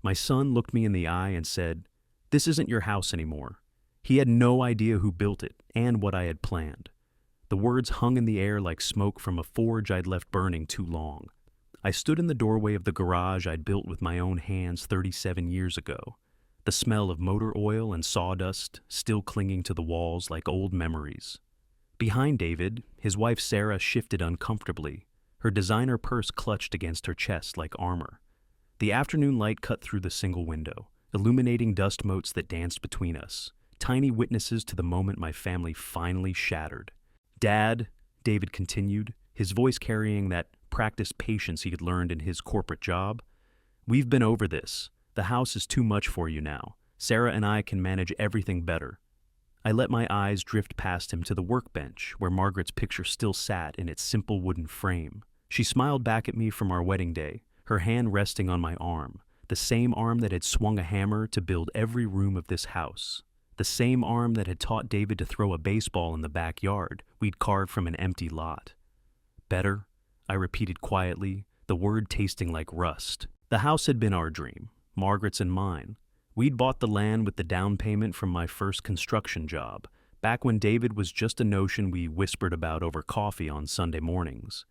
My son looked me in the eye and said, "This isn't your house anymore." He had no idea who built it and what I had planned. The words hung in the air like smoke from a forge I'd left burning too long. I stood in the doorway of the garage I'd built with my own hands 37 years ago, the smell of motor oil and sawdust still clinging to the walls like old memories. Behind David, his wife Sarah shifted uncomfortably, her designer purse clutched against her chest like armor. The afternoon light cut through the single window, illuminating dust motes that danced between us, tiny witnesses to the moment my family finally shattered. "Dad," David continued, his voice carrying that practiced patience he had learned in his corporate job, "we've been over this. The house is too much for you now. Sarah and I can manage everything better." I let my eyes drift past him to the workbench where Margaret's picture still sat in its simple wooden frame. She smiled back at me from our wedding day, her hand resting on my arm, the same arm that had swung a hammer to build every room of this house, the same arm that had taught David to throw a baseball in the backyard we'd carved from an empty lot. "Better," I repeated quietly, the word tasting like rust. The house had been our dream, Margaret's and mine. We'd bought the land with the down payment from my first construction job, back when David was just a notion we whispered about over coffee on Sunday mornings.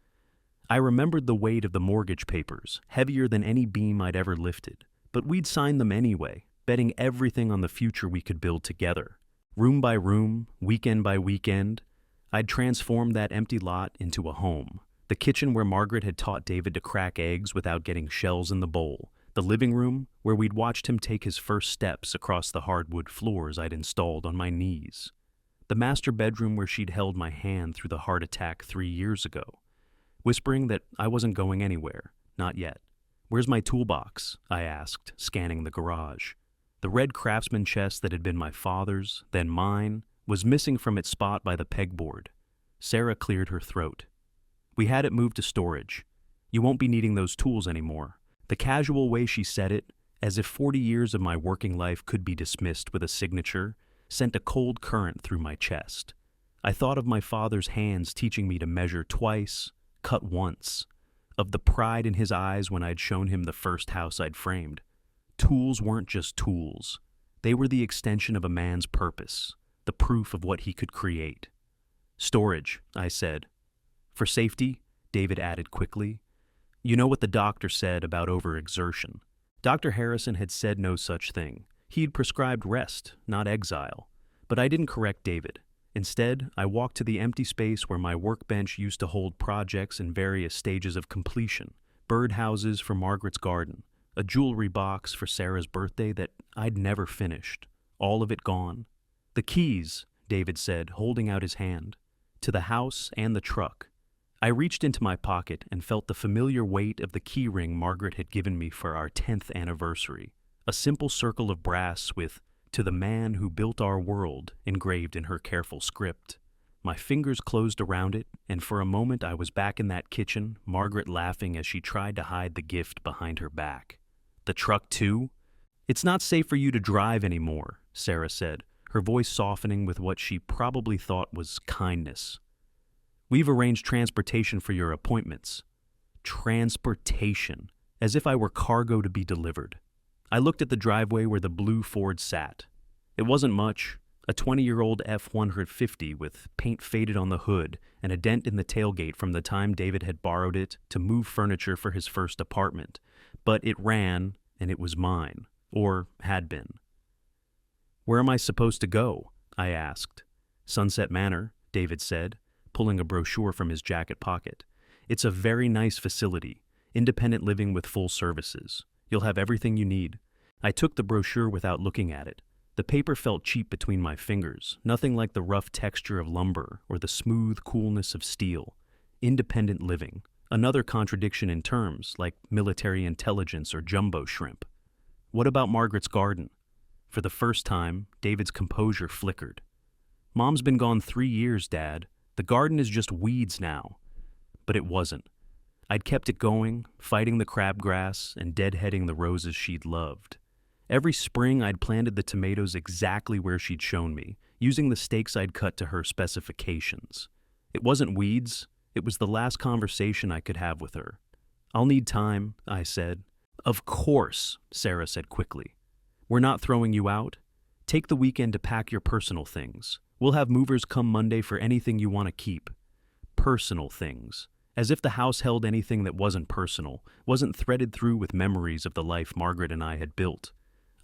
I remembered the weight of the mortgage papers, heavier than any beam I'd ever lifted, but we'd signed them anyway, betting everything on the future we could build together. Room by room, weekend by weekend, I'd transformed that empty lot into a home. The kitchen where Margaret had taught David to crack eggs without getting shells in the bowl. The living room where we'd watched him take his first steps across the hardwood floors I'd installed on my knees. The master bedroom where she'd held my hand through the heart attack 3 years ago, whispering that I wasn't going anywhere, not yet. "Where's my toolbox?" I asked, scanning the garage. The red Craftsman chest that had been my father's, then mine, was missing from its spot by the pegboard. Sarah cleared her throat. "We had it moved to storage. You won't be needing those tools anymore." The casual way she said it, as if 40 years of my working life could be dismissed with a signature, sent a cold current through my chest. I thought of my father's hands teaching me to measure twice, cut once, of the pride in his eyes when I'd shown him the first house I'd framed. Tools weren't just tools. They were the extension of a man's purpose, the proof of what he could create. "Storage," I said. "For safety," David added quickly. "You know what the doctor said about overexertion. Dr. Harrison had said no such thing. He'd prescribed rest, not exile. But I didn't correct David. Instead, I walked to the empty space where my workbench used to hold projects in various stages of completion. Birdhouses for Margaret's garden, a jewelry box for Sarah's birthday that I'd never finished. All of it gone. "The keys," David said, holding out his hand. "To the house and the truck." I reached into my pocket and felt the familiar weight of the key ring Margaret had given me for our 10th anniversary. A simple circle of brass with "To the man who built our world" engraved in her careful script. My fingers closed around it, and for a moment I was back in that kitchen, Margaret laughing as she tried to hide the gift behind her back. "The truck too?" "It's not safe for you to drive anymore," Sarah said, her voice softening with what she probably thought was kindness. "We've arranged transportation for your appointments." Transportation, as if I were cargo to be delivered. I looked at the driveway where the blue Ford sat. It wasn't much, a 20-year-old F-150 with paint faded on the hood and a dent in the tailgate from the time David had borrowed it to move furniture for his first apartment. But it ran, and it was mine, or had been. "Where am I supposed to go?" I asked. "Sunset Manor," David said, pulling a brochure from his jacket pocket. "It's a very nice facility, independent living with full services. You'll have everything you need." I took the brochure without looking at it. The paper felt cheap between my fingers, nothing like the rough texture of lumber or the smooth coolness of steel. Independent living, another contradiction in terms, like military intelligence or jumbo shrimp. "What about Margaret's garden?" For the first time, David's composure flickered. "Mom's been gone 3 years, Dad. The garden is just weeds now." But it wasn't. I'd kept it going, fighting the crabgrass and deadheading the roses she'd loved. Every spring I'd planted the tomatoes exactly where she'd shown me, using the stakes I'd cut to her specifications. It wasn't weeds, it was the last conversation I could have with her. "I'll need time," I said. Of course, Sarah said quickly. We're not throwing you out. Take the weekend to pack your personal things. We'll have movers come Monday for anything you want to keep. Personal things. As if the house held anything that wasn't personal, wasn't threaded through with memories of the life Margaret and I had built.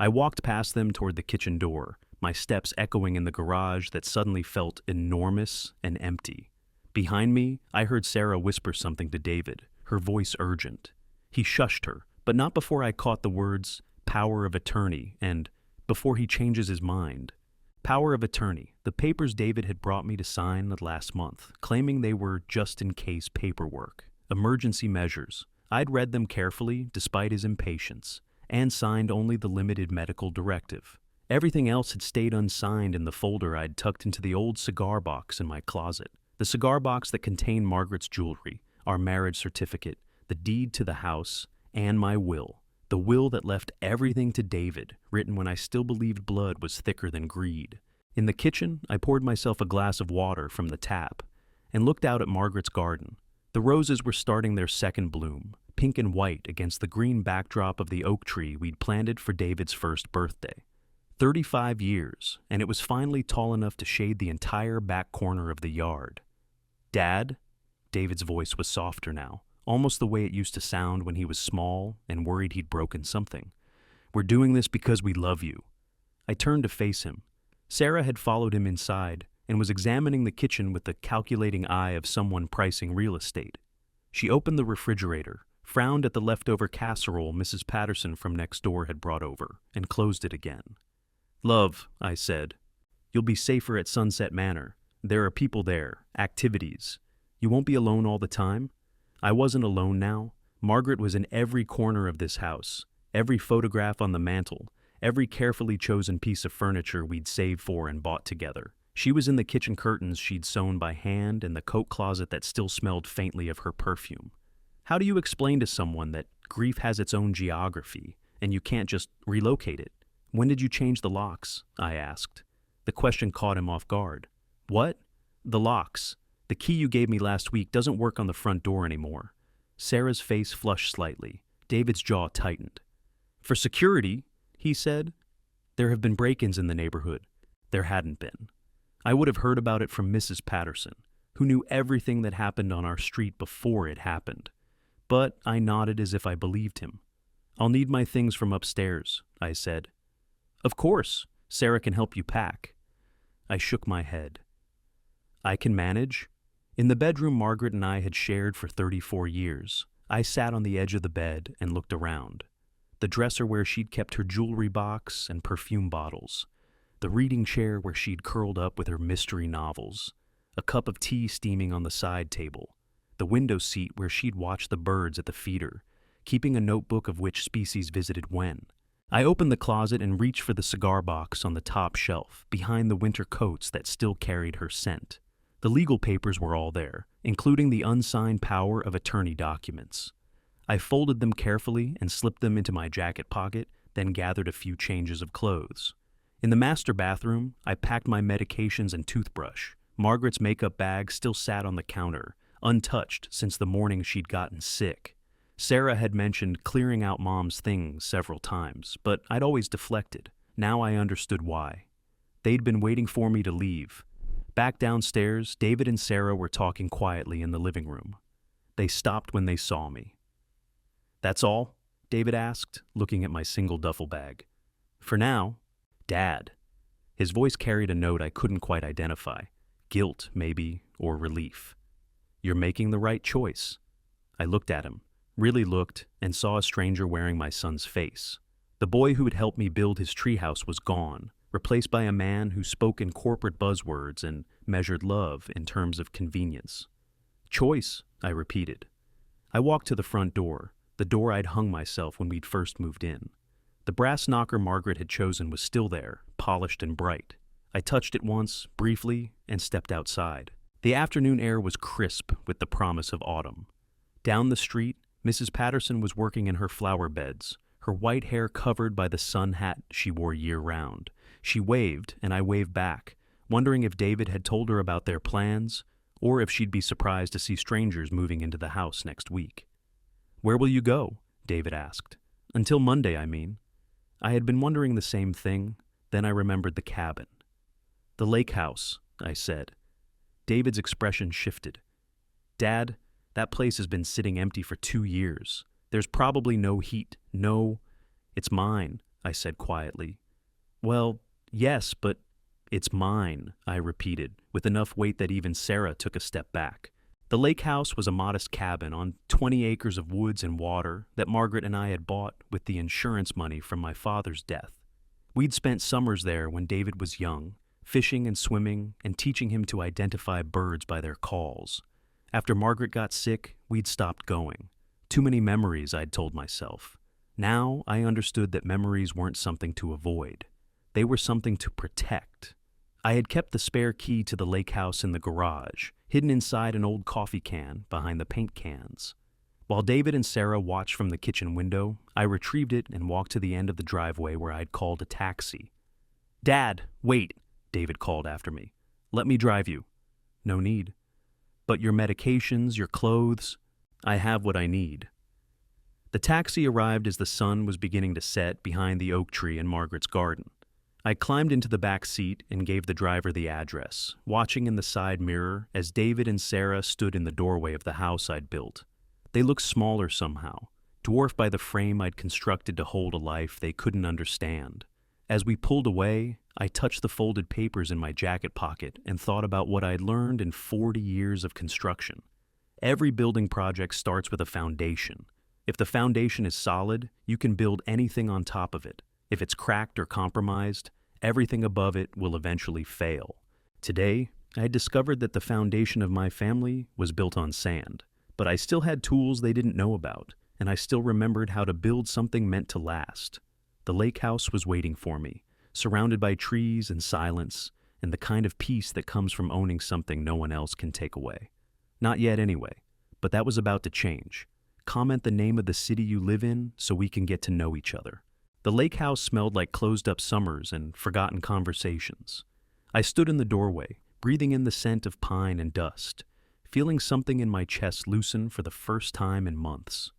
I walked past them toward the kitchen door, my steps echoing in the garage that suddenly felt enormous and empty. Behind me, I heard Sarah whisper something to David, her voice urgent. He shushed her, but not before I caught the words, power of attorney, and before he changes his mind. Power of attorney, the papers David had brought me to sign last month, claiming they were just-in-case paperwork, emergency measures. I'd read them carefully, despite his impatience, and signed only the limited medical directive. Everything else had stayed unsigned in the folder I'd tucked into the old cigar box in my closet. The cigar box that contained Margaret's jewelry, our marriage certificate, the deed to the house, and my will. The will that left everything to David, written when I still believed blood was thicker than greed. In the kitchen, I poured myself a glass of water from the tap and looked out at Margaret's garden. The roses were starting their second bloom, pink and white against the green backdrop of the oak tree we'd planted for David's first birthday. 35 years, and it was finally tall enough to shade the entire back corner of the yard. Dad? David's voice was softer now, almost the way it used to sound when he was small and worried he'd broken something. We're doing this because we love you. I turned to face him. Sarah had followed him inside and was examining the kitchen with the calculating eye of someone pricing real estate. She opened the refrigerator, frowned at the leftover casserole Mrs. Patterson from next door had brought over, and closed it again. Love, I said. You'll be safer at Sunset Manor. There are people there, activities. You won't be alone all the time? I wasn't alone now. Margaret was in every corner of this house, every photograph on the mantel, every carefully chosen piece of furniture we'd saved for and bought together. She was in the kitchen curtains she'd sewn by hand and the coat closet that still smelled faintly of her perfume. How do you explain to someone that grief has its own geography and you can't just relocate it? When did you change the locks? I asked. The question caught him off guard. What? The locks. The key you gave me last week doesn't work on the front door anymore. Sarah's face flushed slightly. David's jaw tightened. For security, he said. There have been break-ins in the neighborhood. There hadn't been. I would have heard about it from Mrs. Patterson, who knew everything that happened on our street before it happened. But I nodded as if I believed him. I'll need my things from upstairs, I said. Of course, Sarah can help you pack. I shook my head. I can manage. In the bedroom Margaret and I had shared for 34 years, I sat on the edge of the bed and looked around. The dresser where she'd kept her jewelry box and perfume bottles. The reading chair where she'd curled up with her mystery novels. A cup of tea steaming on the side table. The window seat where she'd watched the birds at the feeder, keeping a notebook of which species visited when. I opened the closet and reached for the cigar box on the top shelf, behind the winter coats that still carried her scent. The legal papers were all there, including the unsigned power of attorney documents. I folded them carefully and slipped them into my jacket pocket, then gathered a few changes of clothes. In the master bathroom, I packed my medications and toothbrush. Margaret's makeup bag still sat on the counter, untouched since the morning she'd gotten sick. Sarah had mentioned clearing out Mom's things several times, but I'd always deflected. Now I understood why. They'd been waiting for me to leave. Back downstairs, David and Sarah were talking quietly in the living room. They stopped when they saw me. That's all? David asked, looking at my single duffel bag. For now, Dad. His voice carried a note I couldn't quite identify. Guilt, maybe, or relief. You're making the right choice. I looked at him. Really looked, and saw a stranger wearing my son's face. The boy who had helped me build his treehouse was gone, replaced by a man who spoke in corporate buzzwords and measured love in terms of convenience. Choice, I repeated. I walked to the front door, the door I'd hung myself when we'd first moved in. The brass knocker Margaret had chosen was still there, polished and bright. I touched it once, briefly, and stepped outside. The afternoon air was crisp with the promise of autumn. Down the street, Mrs. Patterson was working in her flower beds, her white hair covered by the sun hat she wore year-round. She waved, and I waved back, wondering if David had told her about their plans, or if she'd be surprised to see strangers moving into the house next week. Where will you go? David asked. Until Monday, I mean. I had been wondering the same thing, then I remembered the cabin. The lake house, I said. David's expression shifted. Dad, that place has been sitting empty for 2 years. There's probably no heat, no... It's mine, I said quietly. Well, yes, but it's mine, I repeated, with enough weight that even Sarah took a step back. The lake house was a modest cabin on 20 acres of woods and water that Margaret and I had bought with the insurance money from my father's death. We'd spent summers there when David was young, fishing and swimming and teaching him to identify birds by their calls. After Margaret got sick, we'd stopped going. Too many memories, I'd told myself. Now I understood that memories weren't something to avoid. They were something to protect. I had kept the spare key to the lake house in the garage, hidden inside an old coffee can behind the paint cans. While David and Sarah watched from the kitchen window, I retrieved it and walked to the end of the driveway where I'd called a taxi. "Dad, wait," David called after me. "Let me drive you." "No need." "But your medications, your clothes?" "I have what I need." The taxi arrived as the sun was beginning to set behind the oak tree in Margaret's garden. I climbed into the back seat and gave the driver the address, watching in the side mirror as David and Sarah stood in the doorway of the house I'd built. They looked smaller somehow, dwarfed by the frame I'd constructed to hold a life they couldn't understand. As we pulled away, I touched the folded papers in my jacket pocket and thought about what I'd learned in 40 years of construction. Every building project starts with a foundation. If the foundation is solid, you can build anything on top of it. If it's cracked or compromised, everything above it will eventually fail. Today, I had discovered that the foundation of my family was built on sand, but I still had tools they didn't know about, and I still remembered how to build something meant to last. The lake house was waiting for me, surrounded by trees and silence, and the kind of peace that comes from owning something no one else can take away. Not yet anyway, but that was about to change. Comment the name of the city you live in so we can get to know each other. The lake house smelled like closed-up summers and forgotten conversations. I stood in the doorway, breathing in the scent of pine and dust, feeling something in my chest loosen for the first time in months.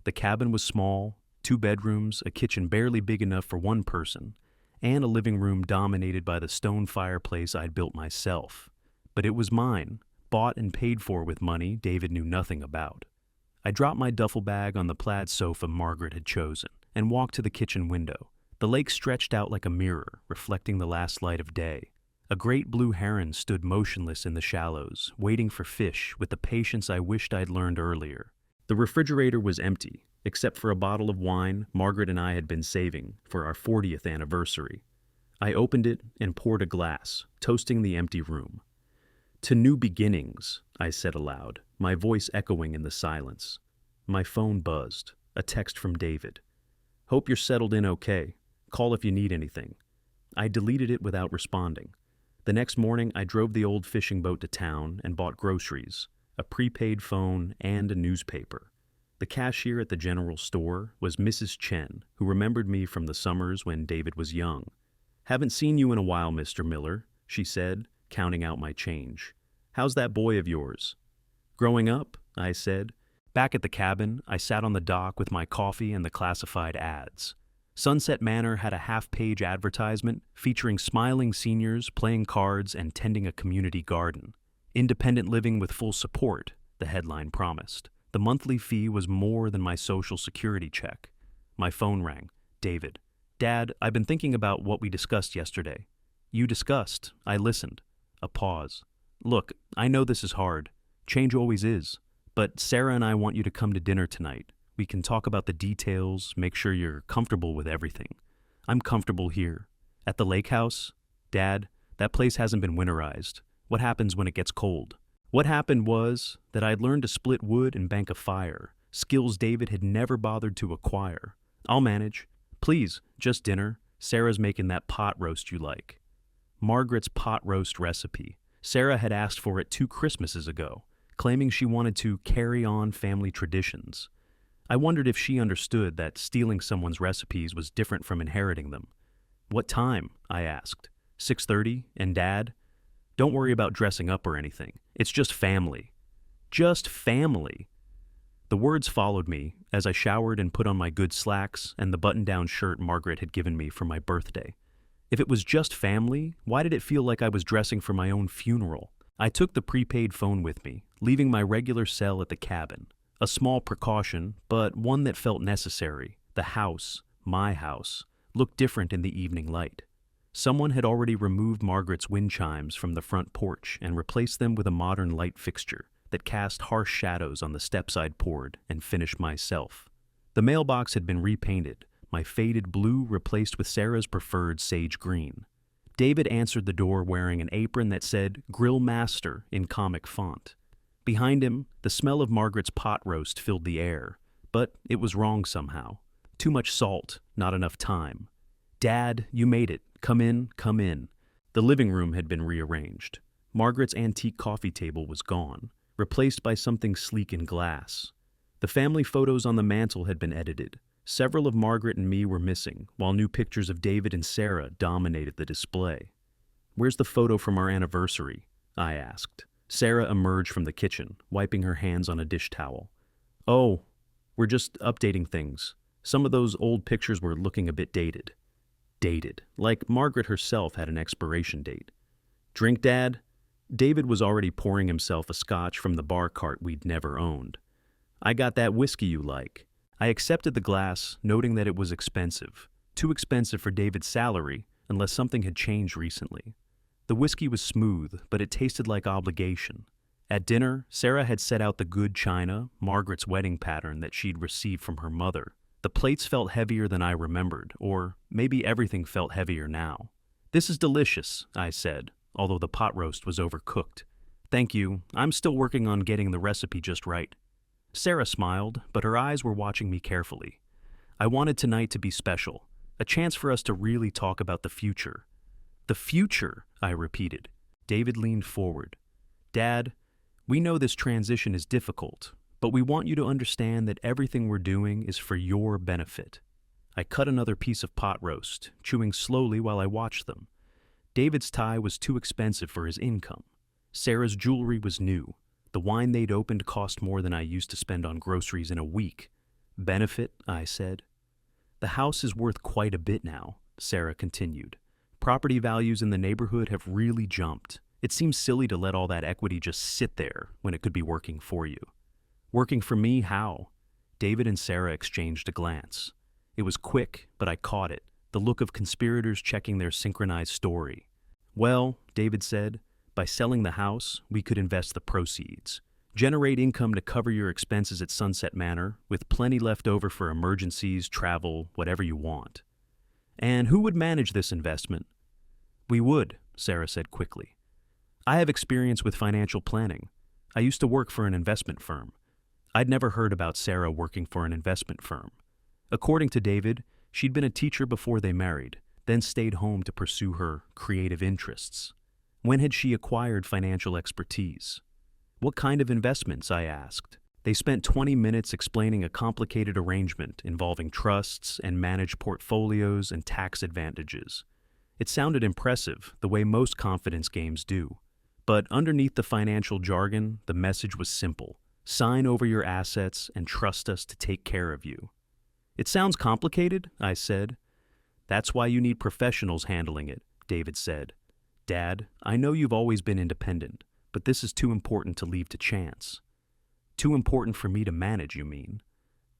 The cabin was small, 2 bedrooms, a kitchen barely big enough for one person, and a living room dominated by the stone fireplace I'd built myself. But it was mine, bought and paid for with money David knew nothing about. I dropped my duffel bag on the plaid sofa Margaret had chosen and walked to the kitchen window. The lake stretched out like a mirror, reflecting the last light of day. A great blue heron stood motionless in the shallows, waiting for fish with the patience I wished I'd learned earlier. The refrigerator was empty, except for a bottle of wine Margaret and I had been saving for our 40th anniversary. I opened it and poured a glass, toasting the empty room. "To new beginnings," I said aloud, my voice echoing in the silence. My phone buzzed, a text from David. "Hope you're settled in okay. Call if you need anything." I deleted it without responding. The next morning, I drove the old fishing boat to town and bought groceries, a prepaid phone, and a newspaper. The cashier at the general store was Mrs. Chen, who remembered me from the summers when David was young. "Haven't seen you in a while, Mr. Miller," she said, counting out my change. "How's that boy of yours?" "Growing up," I said. Back at the cabin, I sat on the dock with my coffee and the classified ads. Sunset Manor had a half-page advertisement featuring smiling seniors playing cards and tending a community garden. "Independent living with full support," the headline promised. The monthly fee was more than my Social Security check. My phone rang. "David." "Dad, I've been thinking about what we discussed yesterday." "You discussed." I listened. A pause. "Look, I know this is hard. Change always is. But Sarah and I want you to come to dinner tonight. We can talk about the details, make sure you're comfortable with everything. I'm comfortable here. At the lake house? Dad, that place hasn't been winterized. What happens when it gets cold?" What happened was that I'd learned to split wood and bank a fire, skills David had never bothered to acquire. "I'll manage." "Please, just dinner. Sarah's making that pot roast you like." Margaret's pot roast recipe. Sarah had asked for it 2 Christmases ago, claiming she wanted to carry on family traditions. I wondered if she understood that stealing someone's recipes was different from inheriting them. "What time?" I asked. 6:30, and Dad? "Don't worry about dressing up or anything. It's just family." Just family. The words followed me as I showered and put on my good slacks and the button-down shirt Margaret had given me for my birthday. If it was just family, why did it feel like I was dressing for my own funeral? I took the prepaid phone with me, leaving my regular cell at the cabin. A small precaution, but one that felt necessary. The house, my house, looked different in the evening light. Someone had already removed Margaret's wind chimes from the front porch and replaced them with a modern light fixture that cast harsh shadows on the steps I'd poured and finished myself. The mailbox had been repainted, my faded blue replaced with Sarah's preferred sage green. David answered the door wearing an apron that said Grill Master in comic font. Behind him, the smell of Margaret's pot roast filled the air, but it was wrong somehow. Too much salt, not enough time. "Dad, you made it. Come in, come in." The living room had been rearranged. Margaret's antique coffee table was gone, replaced by something sleek in glass. The family photos on the mantel had been edited. Several of Margaret and me were missing, while new pictures of David and Sarah dominated the display. "Where's the photo from our anniversary?" I asked. Sarah emerged from the kitchen, wiping her hands on a dish towel. "Oh, we're just updating things. Some of those old pictures were looking a bit dated." Dated, like Margaret herself had an expiration date. "Drink, Dad?" David was already pouring himself a scotch from the bar cart we'd never owned. "I got that whiskey you like." I accepted the glass, noting that it was expensive. Too expensive for David's salary, unless something had changed recently. The whiskey was smooth, but it tasted like obligation. At dinner, Sarah had set out the good china, Margaret's wedding pattern that she'd received from her mother. The plates felt heavier than I remembered, or maybe everything felt heavier now. "This is delicious," I said, although the pot roast was overcooked. "Thank you. I'm still working on getting the recipe just right." Sarah smiled, but her eyes were watching me carefully. I wanted tonight to be special, a chance for us to really talk about the future. "The future," I repeated. David leaned forward. "Dad, we know this transition is difficult, but we want you to understand that everything we're doing is for your benefit." I cut another piece of pot roast, chewing slowly while I watched them. David's tie was too expensive for his income. Sarah's jewelry was new. The wine they'd opened cost more than I used to spend on groceries in a week. "Benefit," I said. "The house is worth quite a bit now," Sarah continued. "Property values in the neighborhood have really jumped. It seems silly to let all that equity just sit there when it could be working for you." "Working for me, how?" David and Sarah exchanged a glance. It was quick, but I caught it, the look of conspirators checking their synchronized story. "Well," David said, "by selling the house, we could invest the proceeds. Generate income to cover your expenses at Sunset Manor, with plenty left over for emergencies, travel, whatever you want." "And who would manage this investment?" "We would," Sarah said quickly. "I have experience with financial planning. I used to work for an investment firm." I'd never heard about Sarah working for an investment firm. According to David, she'd been a teacher before they married, then stayed home to pursue her creative interests. When had she acquired financial expertise? "What kind of investments?" I asked. They spent 20 minutes explaining a complicated arrangement involving trusts and managed portfolios and tax advantages. It sounded impressive, the way most confidence games do. But underneath the financial jargon, the message was simple. Sign over your assets and trust us to take care of you. "It sounds complicated," I said. "That's why you need professionals handling it," David said. "Dad, I know you've always been independent, but this is too important to leave to chance." "Too important for me to manage, you mean?"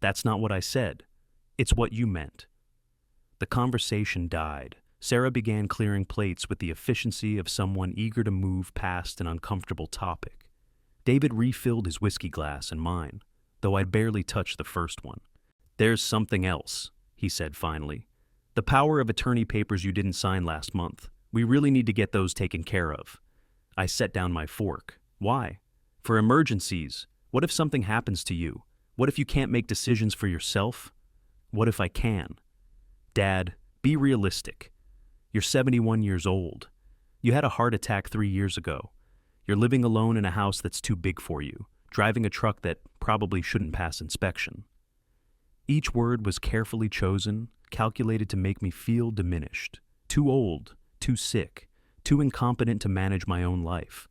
"That's not what I said. It's what you meant." The conversation died. Sarah began clearing plates with the efficiency of someone eager to move past an uncomfortable topic. David refilled his whiskey glass and mine, though I'd barely touched the first one. "There's something else," he said finally. "The power of attorney papers you didn't sign last month. We really need to get those taken care of." I set down my fork. "Why?" "For emergencies. What if something happens to you? What if you can't make decisions for yourself?" "What if I can?" "Dad, be realistic. You're 71 years old. You had a heart attack 3 years ago. You're living alone in a house that's too big for you, driving a truck that probably shouldn't pass inspection." Each word was carefully chosen, calculated to make me feel diminished. Too old, too sick, too incompetent to manage my own life.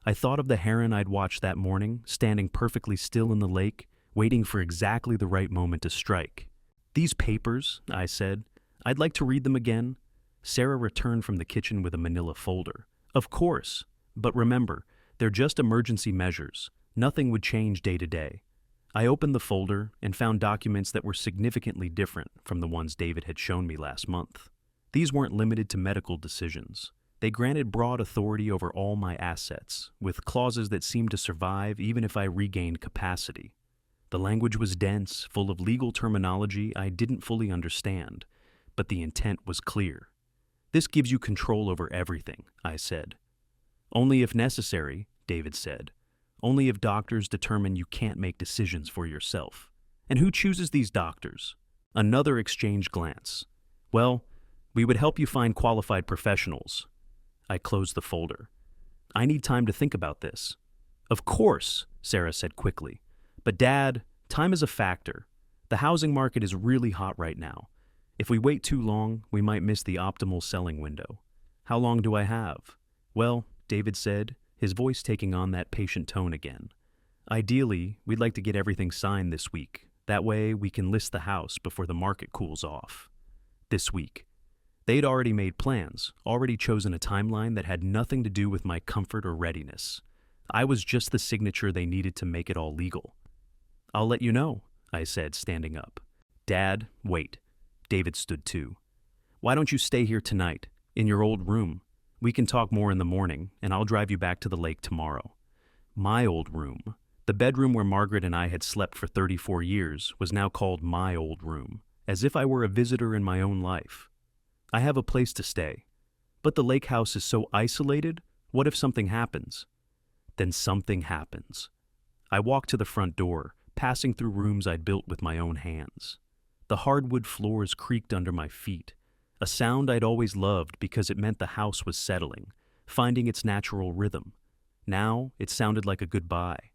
I thought of the heron I'd watched that morning, standing perfectly still in the lake, waiting for exactly the right moment to strike. "These papers," I said. "I'd like to read them again." Sarah returned from the kitchen with a manila folder. "Of course. But remember, they're just emergency measures. Nothing would change day to day." I opened the folder and found documents that were significantly different from the ones David had shown me last month. These weren't limited to medical decisions. They granted broad authority over all my assets, with clauses that seemed to survive even if I regained capacity. The language was dense, full of legal terminology I didn't fully understand, but the intent was clear. "This gives you control over everything," I said. "Only if necessary," David said. "Only if doctors determine you can't make decisions for yourself." "And who chooses these doctors?" Another exchanged glance. "Well, we would help you find qualified professionals." I closed the folder. "I need time to think about this." "Of course," Sarah said quickly. "But Dad, time is a factor. The housing market is really hot right now. If we wait too long, we might miss the optimal selling window." "How long do I have?" "Well," David said, his voice taking on that patient tone again. "Ideally, we'd like to get everything signed this week. That way, we can list the house before the market cools off." This week. They'd already made plans, already chosen a timeline that had nothing to do with my comfort or readiness. I was just the signature they needed to make it all legal. "I'll let you know," I said, standing up. "Dad, wait." David stood too. "Why don't you stay here tonight, in your old room? We can talk more in the morning, and I'll drive you back to the lake tomorrow." My old room, the bedroom where Margaret and I had slept for 34 years, was now called my old room, as if I were a visitor in my own life. "I have a place to stay. But the lake house is so isolated, what if something happens?" Then something happens. I walked to the front door, passing through rooms I'd built with my own hands. The hardwood floors creaked under my feet, a sound I'd always loved because it meant the house was settling, finding its natural rhythm. Now it sounded like a goodbye.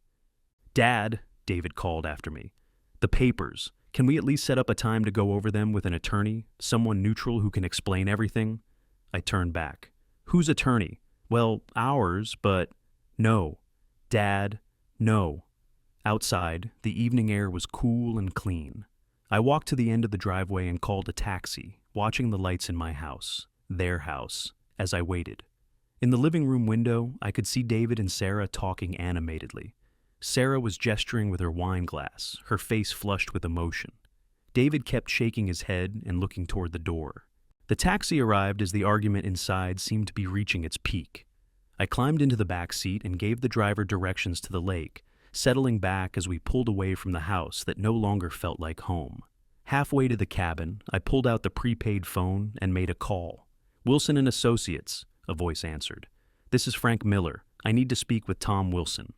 "Dad," David called after me. "The papers. Can we at least set up a time to go over them with an attorney, someone neutral who can explain everything?" I turned back. "Whose attorney?" "Well, ours, but—" "No. Dad, no." Outside, the evening air was cool and clean. I walked to the end of the driveway and called a taxi, watching the lights in my house, their house, as I waited. In the living room window, I could see David and Sarah talking animatedly. Sarah was gesturing with her wine glass, her face flushed with emotion. David kept shaking his head and looking toward the door. The taxi arrived as the argument inside seemed to be reaching its peak. I climbed into the back seat and gave the driver directions to the lake, settling back as we pulled away from the house that no longer felt like home. Halfway to the cabin, I pulled out the prepaid phone and made a call. "Wilson and Associates," a voice answered. "This is Frank Miller. I need to speak with Tom Wilson."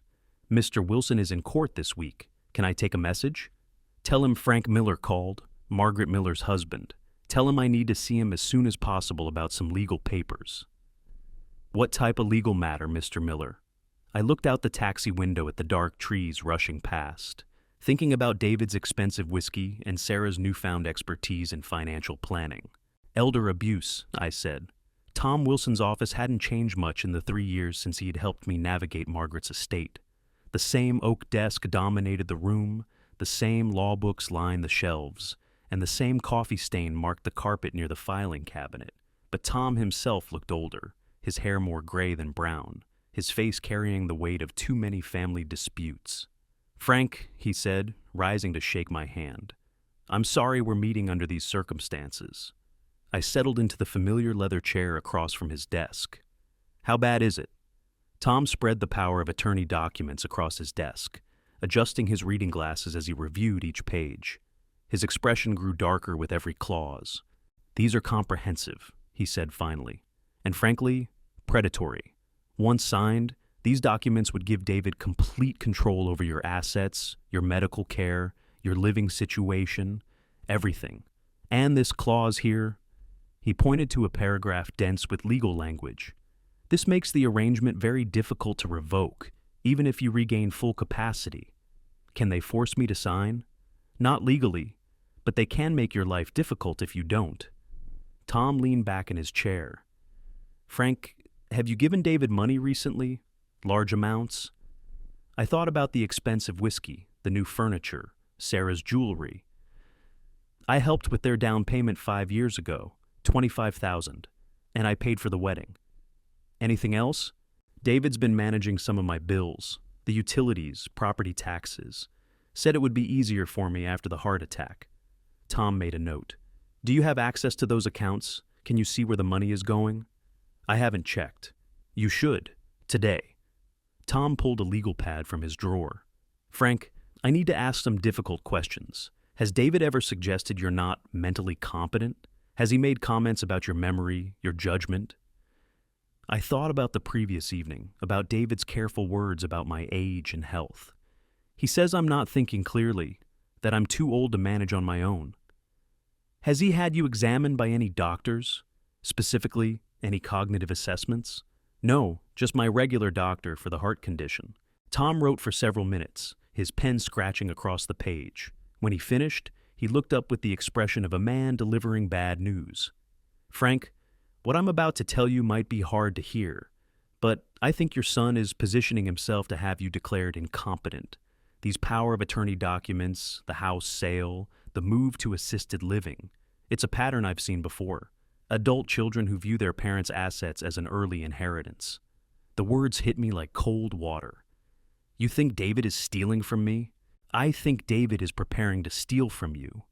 "Mr. Wilson is in court this week. Can I take a message?" "Tell him Frank Miller called, Margaret Miller's husband. Tell him I need to see him as soon as possible about some legal papers." "What type of legal matter, Mr. Miller?" I looked out the taxi window at the dark trees rushing past, thinking about David's expensive whiskey and Sarah's newfound expertise in financial planning. "Elder abuse," I said. Tom Wilson's office hadn't changed much in the 3 years since he had helped me navigate Margaret's estate. The same oak desk dominated the room, the same law books lined the shelves, and the same coffee stain marked the carpet near the filing cabinet. But Tom himself looked older, his hair more gray than brown, his face carrying the weight of too many family disputes. "Frank," he said, rising to shake my hand, "I'm sorry we're meeting under these circumstances." I settled into the familiar leather chair across from his desk. "How bad is it?" Tom spread the power of attorney documents across his desk, adjusting his reading glasses as he reviewed each page. His expression grew darker with every clause. "These are comprehensive," he said finally, "and frankly, predatory. Once signed, these documents would give David complete control over your assets, your medical care, your living situation, everything. And this clause here," he pointed to a paragraph dense with legal language. "This makes the arrangement very difficult to revoke, even if you regain full capacity. Can they force me to sign? Not legally, but they can make your life difficult if you don't." Tom leaned back in his chair. "Frank, have you given David money recently? Large amounts?" I thought about the expensive whiskey, the new furniture, Sarah's jewelry. I helped with their down payment 5 years ago, $25,000, and I paid for the wedding. Anything else? David's been managing some of my bills, the utilities, property taxes. Said it would be easier for me after the heart attack. Tom made a note. Do you have access to those accounts? Can you see where the money is going? I haven't checked. You should. Today. Tom pulled a legal pad from his drawer. Frank, I need to ask some difficult questions. Has David ever suggested you're not mentally competent? Has he made comments about your memory, your judgment? I thought about the previous evening, about David's careful words about my age and health. He says I'm not thinking clearly, that I'm too old to manage on my own. Has he had you examined by any doctors? Specifically, any cognitive assessments? No, just my regular doctor for the heart condition. Tom wrote for several minutes, his pen scratching across the page. When he finished, he looked up with the expression of a man delivering bad news. Frank, what I'm about to tell you might be hard to hear, but I think your son is positioning himself to have you declared incompetent. These power of attorney documents, the house sale, the move to assisted living. It's a pattern I've seen before. Adult children who view their parents' assets as an early inheritance. The words hit me like cold water. You think David is stealing from me? I think David is preparing to steal from you.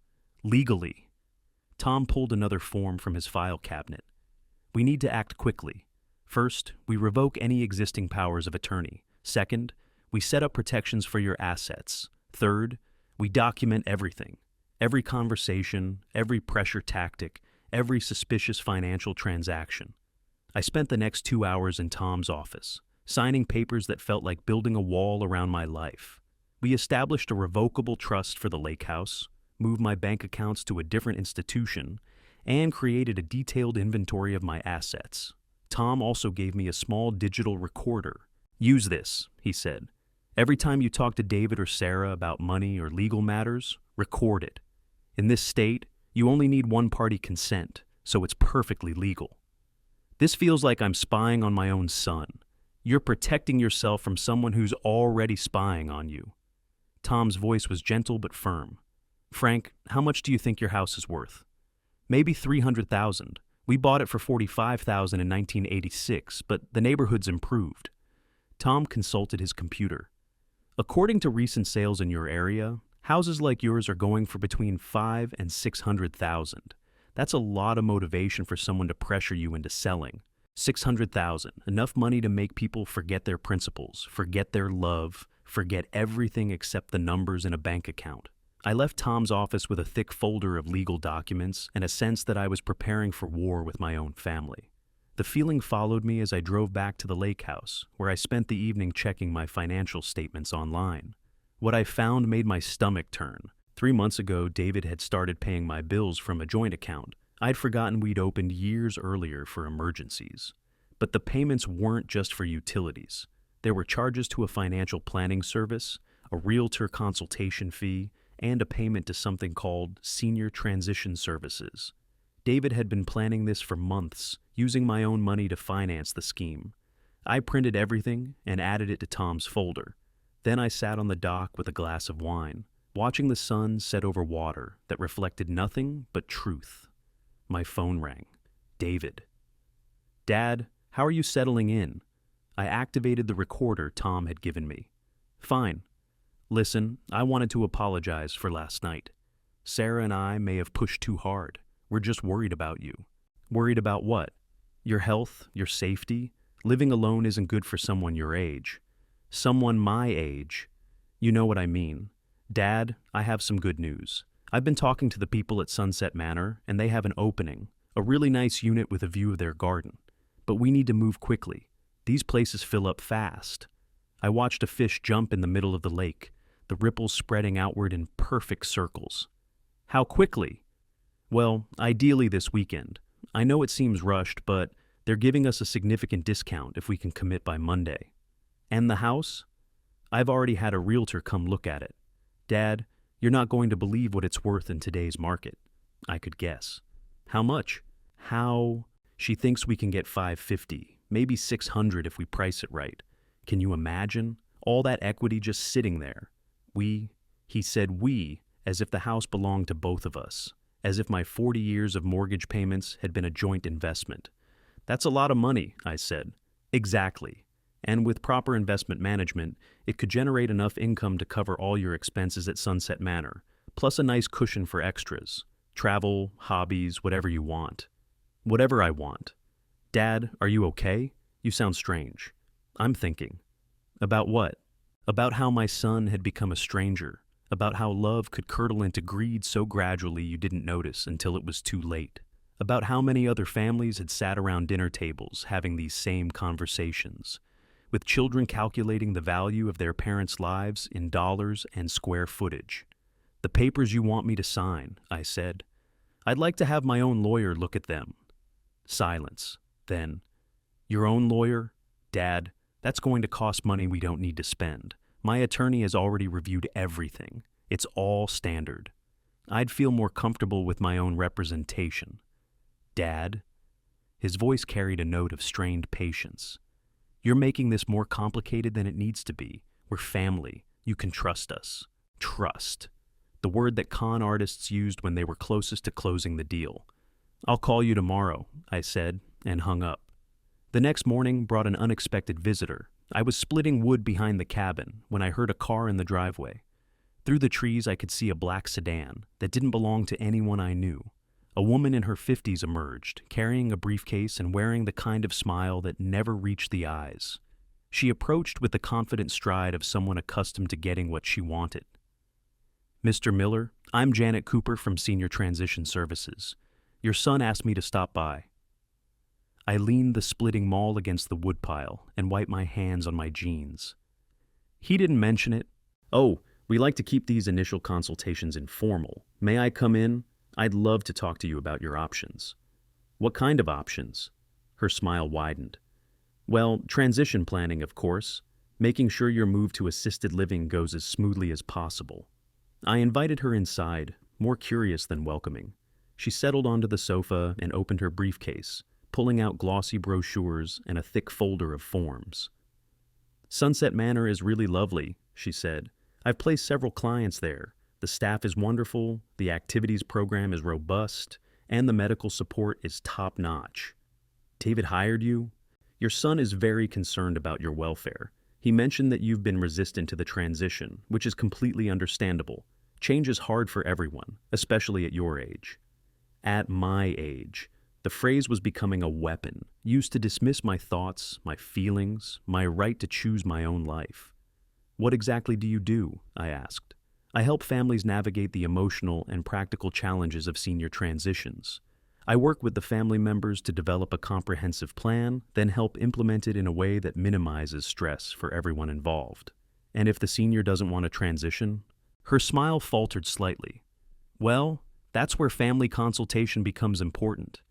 Legally. Tom pulled another form from his file cabinet. We need to act quickly. First, we revoke any existing powers of attorney. Second, we set up protections for your assets. Third, we document everything. Every conversation, every pressure tactic, every suspicious financial transaction. I spent the next 2 hours in Tom's office, signing papers that felt like building a wall around my life. We established a revocable trust for the lake house, moved my bank accounts to a different institution, and created a detailed inventory of my assets. Tom also gave me a small digital recorder. Use this, he said. Every time you talk to David or Sarah about money or legal matters, record it. In this state, you only need one-party consent, so it's perfectly legal. This feels like I'm spying on my own son. You're protecting yourself from someone who's already spying on you. Tom's voice was gentle but firm. Frank, how much do you think your house is worth? Maybe $300,000. We bought it for $45,000 in 1986, but the neighborhood's improved. Tom consulted his computer. According to recent sales in your area, houses like yours are going for between $500,000 and $600,000. That's a lot of motivation for someone to pressure you into selling. $600,000, enough money to make people forget their principles, forget their love, forget everything except the numbers in a bank account. I left Tom's office with a thick folder of legal documents and a sense that I was preparing for war with my own family. The feeling followed me as I drove back to the lake house, where I spent the evening checking my financial statements online. What I found made my stomach turn. 3 months ago, David had started paying my bills from a joint account. I'd forgotten we'd opened years earlier for emergencies. But the payments weren't just for utilities. There were charges to a financial planning service, a realtor consultation fee, and a payment to something called Senior Transition Services. David had been planning this for months, using my own money to finance the scheme. I printed everything and added it to Tom's folder. Then I sat on the dock with a glass of wine, watching the sun set over water that reflected nothing but truth. My phone rang. David. Dad, how are you settling in? I activated the recorder Tom had given me. Fine. Listen, I wanted to apologize for last night. Sarah and I may have pushed too hard. We're just worried about you. Worried about what? Your health, your safety? Living alone isn't good for someone your age. Someone my age. You know what I mean. Dad, I have some good news. I've been talking to the people at Sunset Manor, and they have an opening, a really nice unit with a view of their garden. But we need to move quickly. These places fill up fast. I watched a fish jump in the middle of the lake, the ripples spreading outward in perfect circles. How quickly? Well, ideally this weekend. I know it seems rushed, but they're giving us a significant discount if we can commit by Monday. And the house? I've already had a realtor come look at it. Dad, you're not going to believe what it's worth in today's market. I could guess. How much? How? She thinks we can get $550, maybe $600 if we price it right. Can you imagine? All that equity just sitting there. He said we, as if the house belonged to both of us, as if my 40 years of mortgage payments had been a joint investment. That's a lot of money, I said. Exactly. And with proper investment management, it could generate enough income to cover all your expenses at Sunset Manor, plus a nice cushion for extras. Travel, hobbies, whatever you want. Whatever I want. Dad, are you okay? You sound strange. I'm thinking. About what? About how my son had become a stranger. About how love could curdle into greed so gradually you didn't notice until it was too late. About how many other families had sat around dinner tables having these same conversations, with children calculating the value of their parents' lives in dollars and square footage. The papers you want me to sign, I said. I'd like to have my own lawyer look at them. Silence. Then, your own lawyer? Dad, that's going to cost money we don't need to spend. My attorney has already reviewed everything. It's all standard. I'd feel more comfortable with my own representation. Dad? His voice carried a note of strained patience. You're making this more complicated than it needs to be. We're family. You can trust us. Trust. The word that con artists used when they were closest to closing the deal. I'll call you tomorrow, I said, and hung up. The next morning brought an unexpected visitor. I was splitting wood behind the cabin when I heard a car in the driveway. Through the trees I could see a black sedan that didn't belong to anyone I knew. A woman in her 50s emerged, carrying a briefcase and wearing the kind of smile that never reached the eyes. She approached with the confident stride of someone accustomed to getting what she wanted. Mr. Miller, I'm Janet Cooper from Senior Transition Services. Your son asked me to stop by. I leaned the splitting maul against the woodpile and wiped my hands on my jeans. He didn't mention it. Oh, we like to keep these initial consultations informal. May I come in? I'd love to talk to you about your options. What kind of options? Her smile widened. Well, transition planning, of course. Making sure your move to assisted living goes as smoothly as possible. I invited her inside, more curious than welcoming. She settled onto the sofa and opened her briefcase, pulling out glossy brochures and a thick folder of forms. Sunset Manor is really lovely, she said. I've placed several clients there. The staff is wonderful, the activities program is robust, and the medical support is top-notch. David hired you? Your son is very concerned about your welfare. He mentioned that you've been resistant to the transition, which is completely understandable. Change is hard for everyone, especially at your age. At my age, the phrase was becoming a weapon, used to dismiss my thoughts, my feelings, my right to choose my own life. What exactly do you do? I asked. I help families navigate the emotional and practical challenges of senior transitions. I work with the family members to develop a comprehensive plan, then help implement it in a way that minimizes stress for everyone involved. And if the senior doesn't want to transition? Her smile faltered slightly. Well, that's where family consultation becomes important.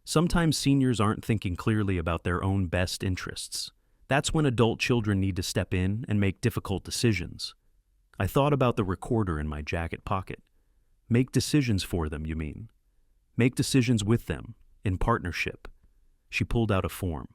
Sometimes seniors aren't thinking clearly about their own best interests. That's when adult children need to step in and make difficult decisions. I thought about the recorder in my jacket pocket. Make decisions for them, you mean? Make decisions with them, in partnership. She pulled out a form.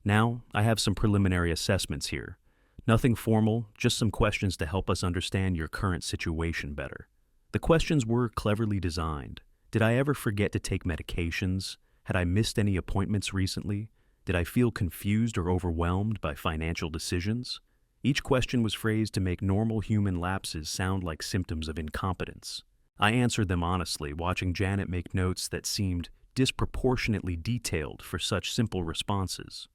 Now, I have some preliminary assessments here. Nothing formal, just some questions to help us understand your current situation better. The questions were cleverly designed. Did I ever forget to take medications? Had I missed any appointments recently? Did I feel confused or overwhelmed by financial decisions? Each question was phrased to make normal human lapses sound like symptoms of incompetence. I answered them honestly, watching Janet make notes that seemed disproportionately detailed for such simple responses.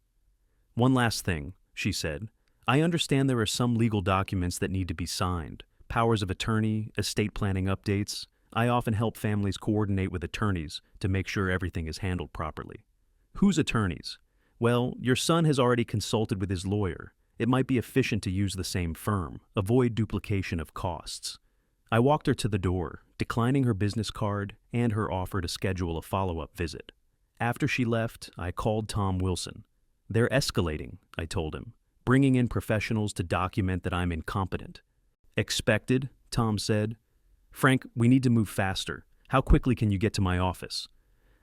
One last thing, she said. I understand there are some legal documents that need to be signed. Powers of attorney, estate planning updates. I often help families coordinate with attorneys to make sure everything is handled properly. Whose attorneys? Well, your son has already consulted with his lawyer. It might be efficient to use the same firm. Avoid duplication of costs. I walked her to the door, declining her business card and her offer to schedule a follow-up visit. After she left, I called Tom Wilson. They're escalating, I told him, bringing in professionals to document that I'm incompetent. Expected, Tom said. Frank, we need to move faster. How quickly can you get to my office?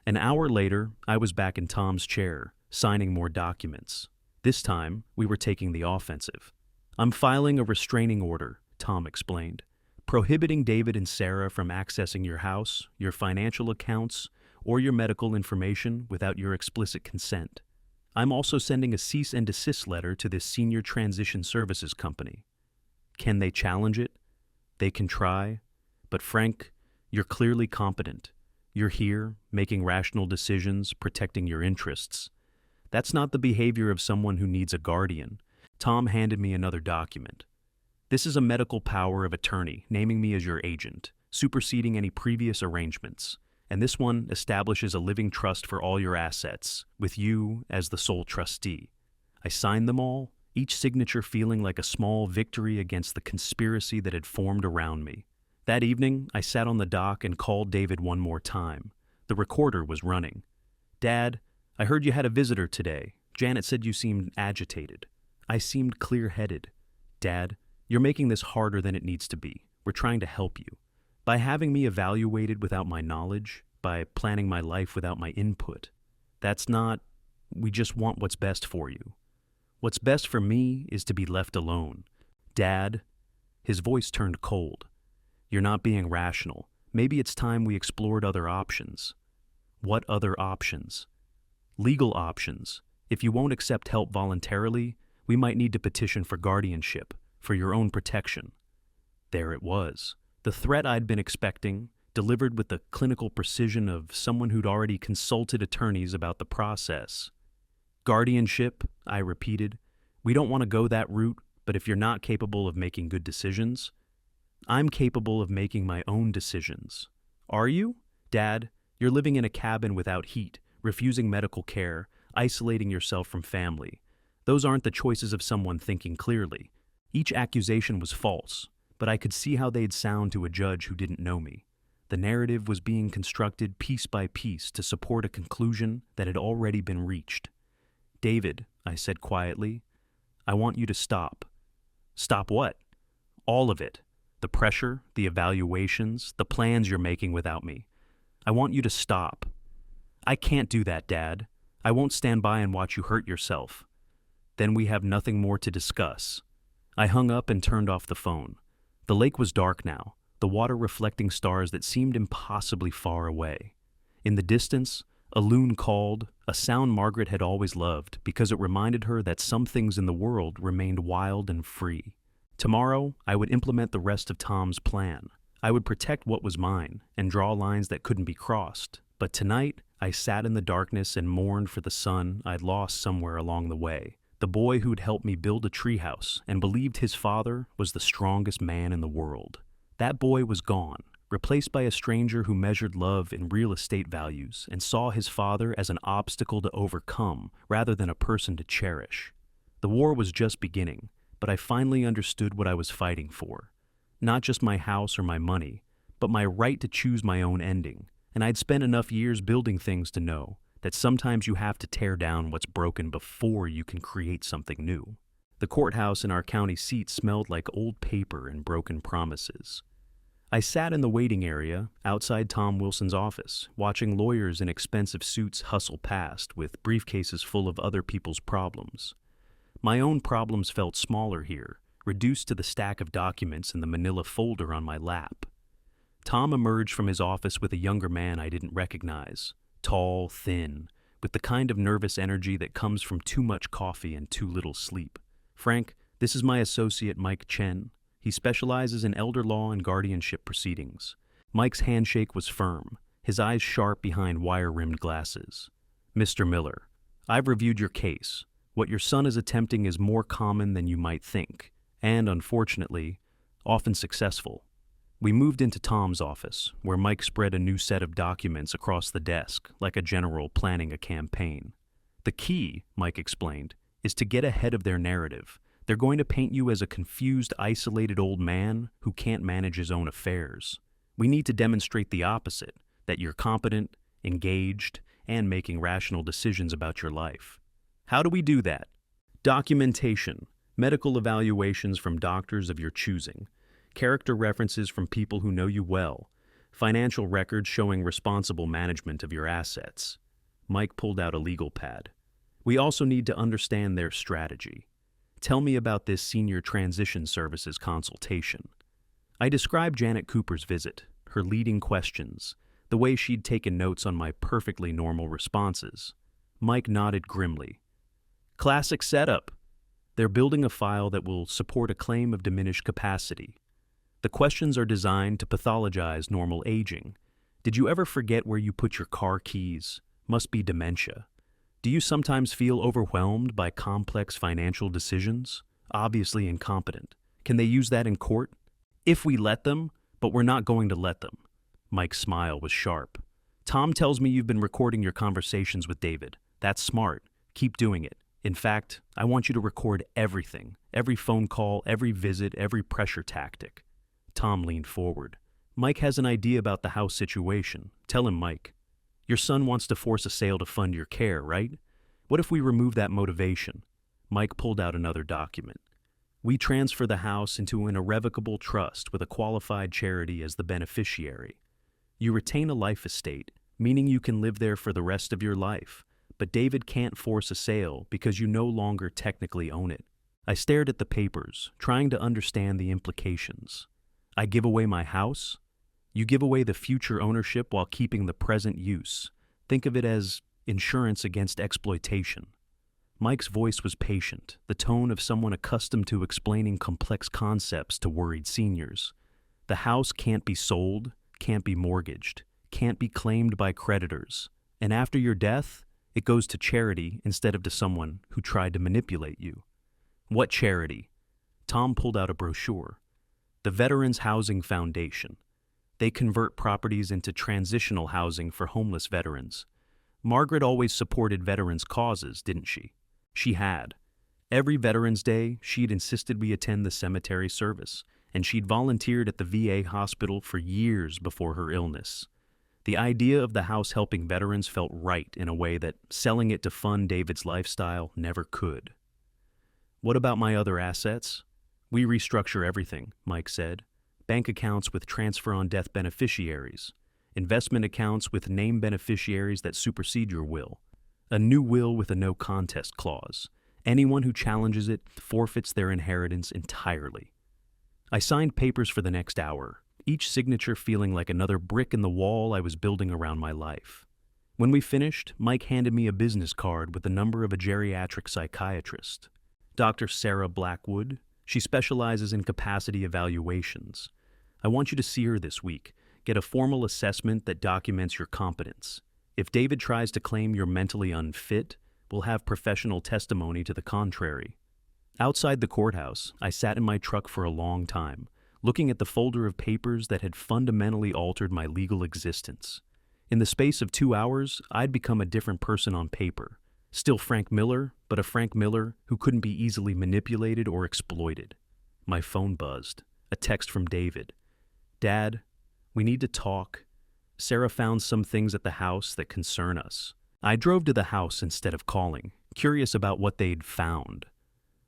An hour later, I was back in Tom's chair, signing more documents. This time, we were taking the offensive. I'm filing a restraining order, Tom explained. prohibiting David and Sarah from accessing your house, your financial accounts, or your medical information without your explicit consent. I'm also sending a cease and desist letter to this senior transition services company. Can they challenge it? They can try. But Frank, you're clearly competent. You're here, making rational decisions, protecting your interests. That's not the behavior of someone who needs a guardian. Tom handed me another document. This is a medical power of attorney, naming me as your agent, superseding any previous arrangements. And this one establishes a living trust for all your assets, with you as the sole trustee. I signed them all, each signature feeling like a small victory against the conspiracy that had formed around me. That evening, I sat on the dock and called David one more time. The recorder was running. "Dad, I heard you had a visitor today. Janet said you seemed agitated." I seemed clear-headed. "Dad, you're making this harder than it needs to be. We're trying to help you. By having me evaluated without my knowledge, by planning my life without my input. That's not, we just want what's best for you. What's best for me is to be left alone. Dad," his voice turned cold. "You're not being rational. Maybe it's time we explored other options." "What other options?" "Legal options. If you won't accept help voluntarily, we might need to petition for guardianship, for your own protection." There it was. The threat I'd been expecting, delivered with the clinical precision of someone who'd already consulted attorneys about the process. "Guardianship," I repeated. "We don't want to go that route, but if you're not capable of making good decisions..." "I'm capable of making my own decisions." "Are you? Dad, you're living in a cabin without heat, refusing medical care, isolating yourself from family. Those aren't the choices of someone thinking clearly." Each accusation was false, but I could see how they'd sound to a judge who didn't know me. The narrative was being constructed piece by piece to support a conclusion that had already been reached. "David," I said quietly, "I want you to stop." "Stop what?" "All of it. The pressure, the evaluations, the plans you're making without me. I want you to stop." "I can't do that, Dad. I won't stand by and watch you hurt yourself." "Then we have nothing more to discuss." I hung up and turned off the phone. The lake was dark now, the water reflecting stars that seemed impossibly far away. In the distance, a loon called, a sound Margaret had always loved because it reminded her that some things in the world remained wild and free. Tomorrow, I would implement the rest of Tom's plan. I would protect what was mine and draw lines that couldn't be crossed. But tonight, I sat in the darkness and mourned for the son I'd lost somewhere along the way. The boy who'd helped me build a treehouse and believed his father was the strongest man in the world. That boy was gone, replaced by a stranger who measured love in real estate values and saw his father as an obstacle to overcome rather than a person to cherish. The war was just beginning, but I finally understood what I was fighting for. Not just my house or my money, but my right to choose my own ending. And I'd spent enough years building things to know that sometimes you have to tear down what's broken before you can create something new. The courthouse in our county seat smelled like old paper and broken promises. I sat in the waiting area outside Tom Wilson's office, watching lawyers in expensive suits hustle past with briefcases full of other people's problems. My own problems felt smaller here, reduced to the stack of documents in the manila folder on my lap. Tom emerged from his office with a younger man I didn't recognize, tall, thin, with the kind of nervous energy that comes from too much coffee and too little sleep. "Frank, this is my associate Mike Chen. He specializes in elder law and guardianship proceedings." Mike's handshake was firm, his eyes sharp behind wire-rimmed glasses. "Mr. Miller, I've reviewed your case. What your son is attempting is more common than you might think, and, unfortunately, often successful." We moved into Tom's office, where Mike spread a new set of documents across the desk, like a general planning a campaign. "The key," Mike explained, "is to get ahead of their narrative. They're going to paint you as a confused, isolated old man who can't manage his own affairs. We need to demonstrate the opposite, that you're competent, engaged, and making rational decisions about your life." "How do we do that?" "Documentation, medical evaluations from doctors of your choosing, character references from people who know you well, financial records showing responsible management of your assets." Mike pulled out a legal pad. "We also need to understand their strategy. Tell me about this senior transition services consultation." I described Janet Cooper's visit, her leading questions, the way she'd taken notes on my perfectly normal responses. Mike nodded grimly. Classic setup. They're building a file that will support a claim of diminished capacity. The questions are designed to pathologize normal aging. Did you ever forget where you put your car keys? Must be dementia. Do you sometimes feel overwhelmed by complex financial decisions? Obviously incompetent. Can they use that in court? If we let them, but we're not going to let them. Mike's smile was sharp. Tom tells me you've been recording your conversations with David. That's smart. Keep doing it. In fact, I want you to record everything. Every phone call, every visit, every pressure tactic. Tom leaned forward. Mike has an idea about the house situation. Tell him, Mike. Your son wants to force a sale to fund your care, right? What if we remove that motivation? Mike pulled out another document. We transfer the house into an irrevocable trust with a qualified charity as the beneficiary. You retain a life estate, meaning you can live there for the rest of your life, but David can't force a sale because you no longer technically own it. I stared at the papers, trying to understand the implications. I give away my house? You give away the future ownership while keeping the present use. Think of it as insurance against exploitation. Mike's voice was patient, the tone of someone accustomed to explaining complex concepts to worried seniors. The house can't be sold, can't be mortgaged, can't be claimed by creditors, and after your death, it goes to charity instead of to someone who tried to manipulate you. What charity? Tom pulled out a brochure. The Veterans Housing Foundation. They convert properties into transitional housing for homeless veterans. Margaret always supported veterans' causes, didn't she? She had. Every Veterans Day, she'd insisted we attend the cemetery service, and she'd volunteered at the VA hospital for years before her illness. The idea of the house helping veterans felt right in a way that selling it to fund David's lifestyle never could. What about my other assets? We restructure everything, Mike said. Bank accounts with transfer-on-death beneficiaries. Investment accounts with named beneficiaries that supersede your will. A new will with a no-contest clause. Anyone who challenges it forfeits their inheritance entirely. I signed papers for the next hour, each signature feeling like another brick in the wall I was building around my life. When we finished, Mike handed me a business card with the number of a geriatric psychiatrist. Dr. Sarah Blackwood. She specializes in capacity evaluations. I want you to see her this week. Get a formal assessment that documents your competence. If David tries to claim you're mentally unfit, we'll have professional testimony to the contrary. Outside the courthouse, I sat in my truck for a long time, looking at the folder of papers that had fundamentally altered my legal existence. In the space of 2 hours, I'd become a different person on paper. Still Frank Miller, but a Frank Miller who couldn't be easily manipulated or exploited. My phone buzzed. A text from David. Dad, we need to talk. Sarah found some things at the house that concern us. I drove to the house instead of calling, curious about what they'd found.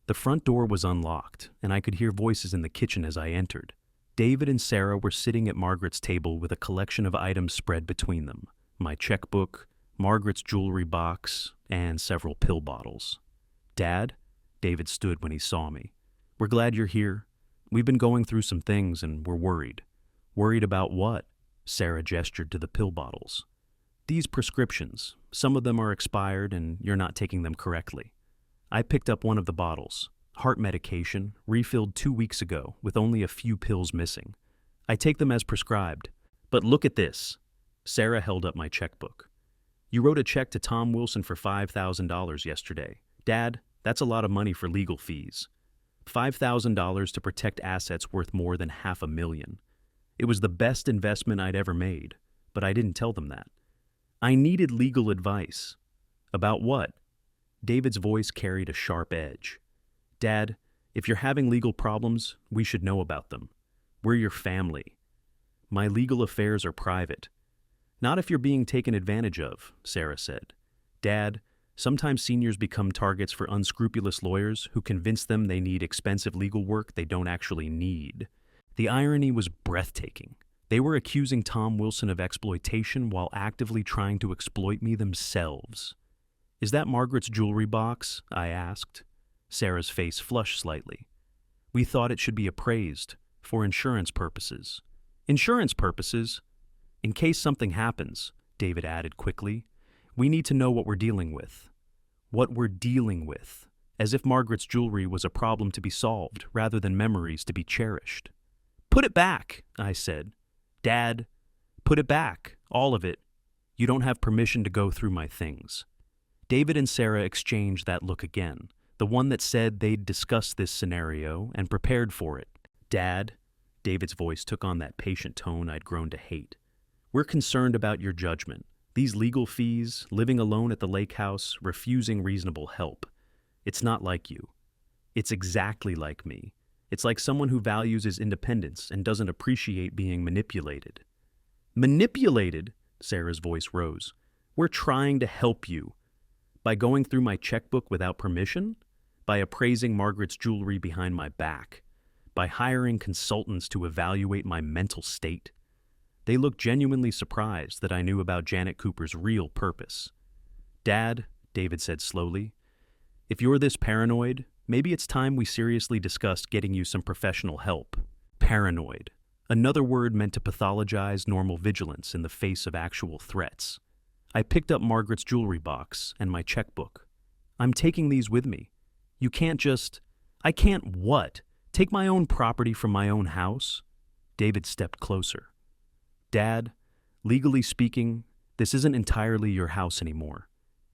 The front door was unlocked, and I could hear voices in the kitchen as I entered. David and Sarah were sitting at Margaret's table with a collection of items spread between them. My checkbook, Margaret's jewelry box, and several pill bottles. Dad? David stood when he saw me. We're glad you're here. We've been going through some things and we're worried. Worried about what? Sarah gestured to the pill bottles. These prescriptions. Some of them are expired and you're not taking them correctly. I picked up one of the bottles. Heart medication, refilled 2 weeks ago with only a few pills missing. I take them as prescribed. But look at this. Sarah held up my checkbook. You wrote a check to Tom Wilson for $5,000 yesterday. Dad, that's a lot of money for legal fees. $5,000 to protect assets worth more than $500,000. It was the best investment I'd ever made, but I didn't tell them that. I needed legal advice. About what? David's voice carried a sharp edge. Dad, if you're having legal problems, we should know about them. We're your family. My legal affairs are private. Not if you're being taken advantage of, Sarah said. Dad, sometimes seniors become targets for unscrupulous lawyers who convince them they need expensive legal work they don't actually need. The irony was breathtaking. They were accusing Tom Wilson of exploitation while actively trying to exploit me themselves. Is that Margaret's jewelry box? I asked. Sarah's face flushed slightly. We thought it should be appraised. For insurance purposes. Insurance purposes? In case something happens, David added quickly. We need to know what we're dealing with. What we're dealing with. As if Margaret's jewelry was a problem to be solved rather than memories to be cherished. Put it back, I said. Dad, put it back, all of it. You don't have permission to go through my things. David and Sarah exchanged that look again, the one that said they'd discussed this scenario and prepared for it. Dad, David's voice took on that patient tone I'd grown to hate. We're concerned about your judgment. These legal fees, living alone at the lake house, refusing reasonable help. It's not like you. It's exactly like me. It's like someone who values his independence and doesn't appreciate being manipulated. Manipulated? Sarah's voice rose. We're trying to help you. By going through my checkbook without permission? By appraising Margaret's jewelry behind my back? By hiring consultants to evaluate my mental state? They looked genuinely surprised that I knew about Janet Cooper's real purpose. Dad, David said slowly, if you're this paranoid, maybe it's time we seriously discussed getting you some professional help. Paranoid. Another word meant to pathologize normal vigilance in the face of actual threats. I picked up Margaret's jewelry box and my checkbook. I'm taking these with me. You can't just... I can't what? Take my own property from my own house? David stepped closer. Dad, legally speaking, this isn't entirely your house anymore.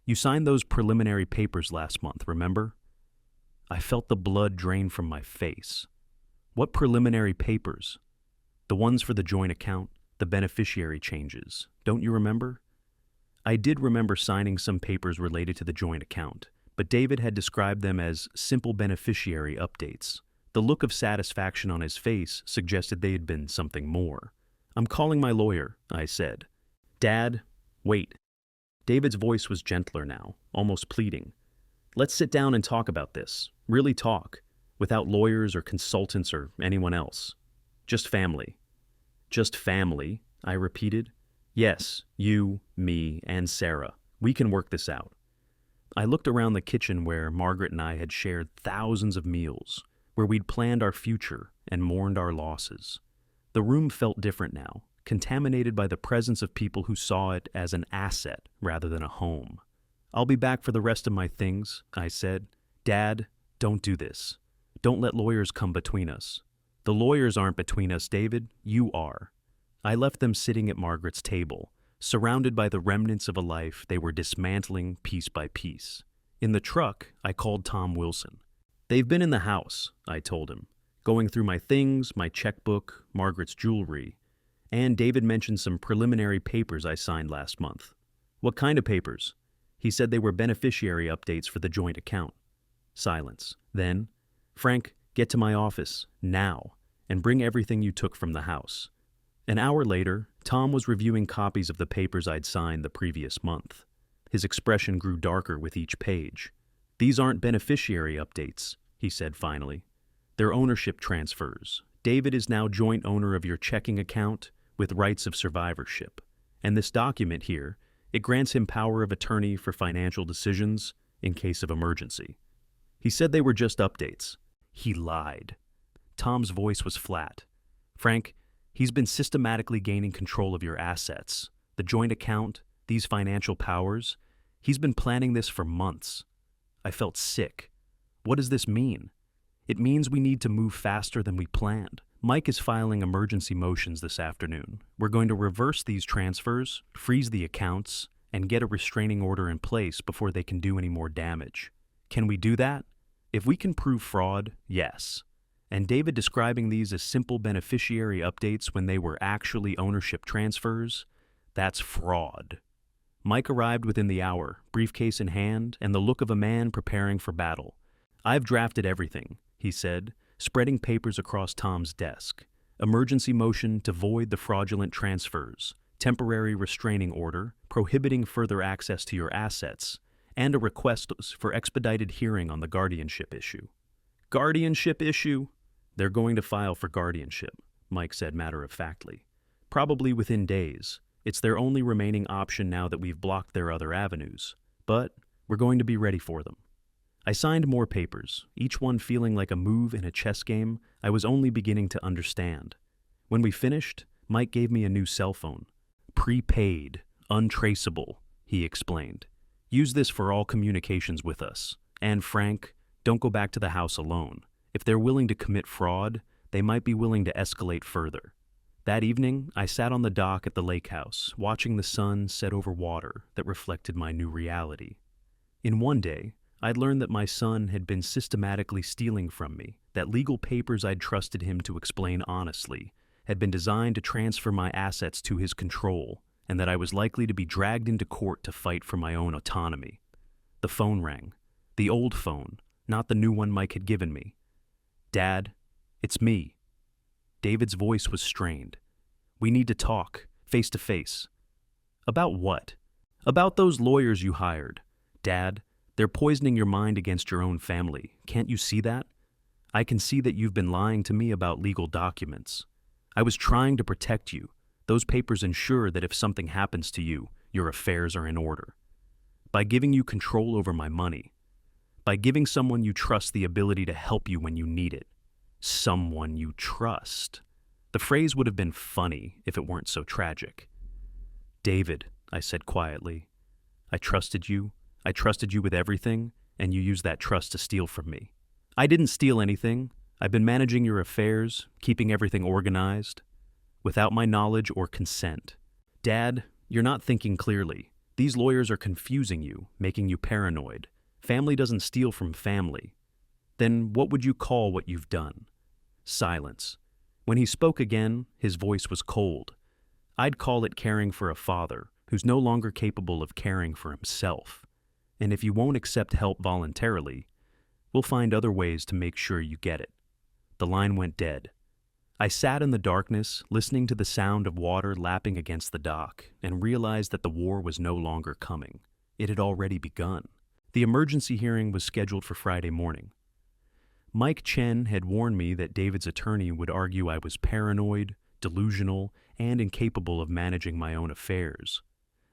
You signed those preliminary papers last month, remember? I felt the blood drain from my face. What preliminary papers? The ones for the joint account, the beneficiary changes. Don't you remember? I did remember signing some papers related to the joint account, but David had described them as simple beneficiary updates. The look of satisfaction on his face suggested they had been something more. I'm calling my lawyer, I said. Dad, wait. David's voice was gentler now, almost pleading. Let's sit down and talk about this. Really talk. Without lawyers or consultants or anyone else. Just family. Just family, I repeated. Yes, you, me, and Sarah. We can work this out. I looked around the kitchen where Margaret and I had shared thousands of meals, where we'd planned our future and mourned our losses. The room felt different now, contaminated by the presence of people who saw it as an asset rather than a home. I'll be back for the rest of my things, I said. Dad, don't do this. Don't let lawyers come between us. The lawyers aren't between us, David. You are. I left them sitting at Margaret's table, surrounded by the remnants of a life they were dismantling piece by piece. In the truck, I called Tom Wilson. They've been in the house, I told him, going through my things, my checkbook, Margaret's jewelry, and David mentioned some preliminary papers I signed last month. What kind of papers? He said they were beneficiary updates for the joint account. Silence. Then, Frank, get to my office, now, and bring everything you took from the house. An hour later, Tom was reviewing copies of the papers I'd signed the previous month. His expression grew darker with each page. These aren't beneficiary updates, he said finally. They're ownership transfers. David is now joint owner of your checking account with rights of survivorship. And this document here, it grants him power of attorney for financial decisions in case of emergency. He said they were just updates. He lied. Tom's voice was flat. Frank, he's been systematically gaining control of your assets, the joint account, these financial powers. He's been planning this for months. I felt sick. What does this mean? It means we need to move faster than we planned. Mike is filing emergency motions this afternoon. We're going to reverse these transfers, freeze the accounts, and get a restraining order in place before they can do any more damage. Can we do that? If we can prove fraud, yes. And David describing these as simple beneficiary updates when they were actually ownership transfers, that's fraud. Mike arrived within the hour, briefcase in hand, and the look of a man preparing for battle. I've drafted everything, he said, spreading papers across Tom's desk. Emergency motion to void the fraudulent transfers, temporary restraining order, prohibiting further access to your assets, and a request for expedited hearing on the guardianship issue. Guardianship issue? They're going to file for guardianship, Mike said matter-of-factly. Probably within days. It's their only remaining option now that we've blocked their other avenues. But we're going to be ready for them. I signed more papers, each one feeling like a move in a chess game I was only beginning to understand. When we finished, Mike gave me a new cell phone. Prepaid, untraceable, he explained. Use this for all communications with us. And Frank, don't go back to the house alone. If they're willing to commit fraud, they might be willing to escalate further. That evening, I sat on the dock at the lake house, watching the sun set over water that reflected my new reality. In one day, I'd learned that my son had been systematically stealing from me, that legal papers I'd trusted him to explain honestly had been designed to transfer my assets to his control, and that I was likely to be dragged into court to fight for my own autonomy. The phone rang. The old phone, not the new one Mike had given me. "Dad, it's me." David's voice was strained. "We need to talk, face to face." "About what?" "About those lawyers you hired. Dad, they're poisoning your mind against your own family. Can't you see that? I can see that you've been lying to me about legal documents. I was trying to protect you. Those papers ensure that if something happens to you, your affairs are in order. By giving you control over my money. By giving someone you trust the ability to help you when you need it. Someone you trust." The phrase would have been funny if it weren't so tragic. "David," I said quietly, I trusted you with everything, and you used that trust to steal from me. I didn't steal anything. I've been managing your affairs, keeping everything organized, without my knowledge or consent. Dad, you're not thinking clearly. These lawyers are confusing you, making you paranoid. Family doesn't steal from family. Then what would you call what you've done?" Silence. When he spoke again, his voice was cold. "I'd call it caring for a father who's no longer capable of caring for himself. And if you won't accept help voluntarily, we'll find other ways to make sure you get it." The line went dead. I sat in the darkness, listening to the sound of water lapping against the dock, and realized that the war was no longer coming. It had already begun. The emergency hearing was scheduled for Friday morning. Mike Chen had warned me that David's attorney would argue I was paranoid, delusional, and incapable of managing my own affairs.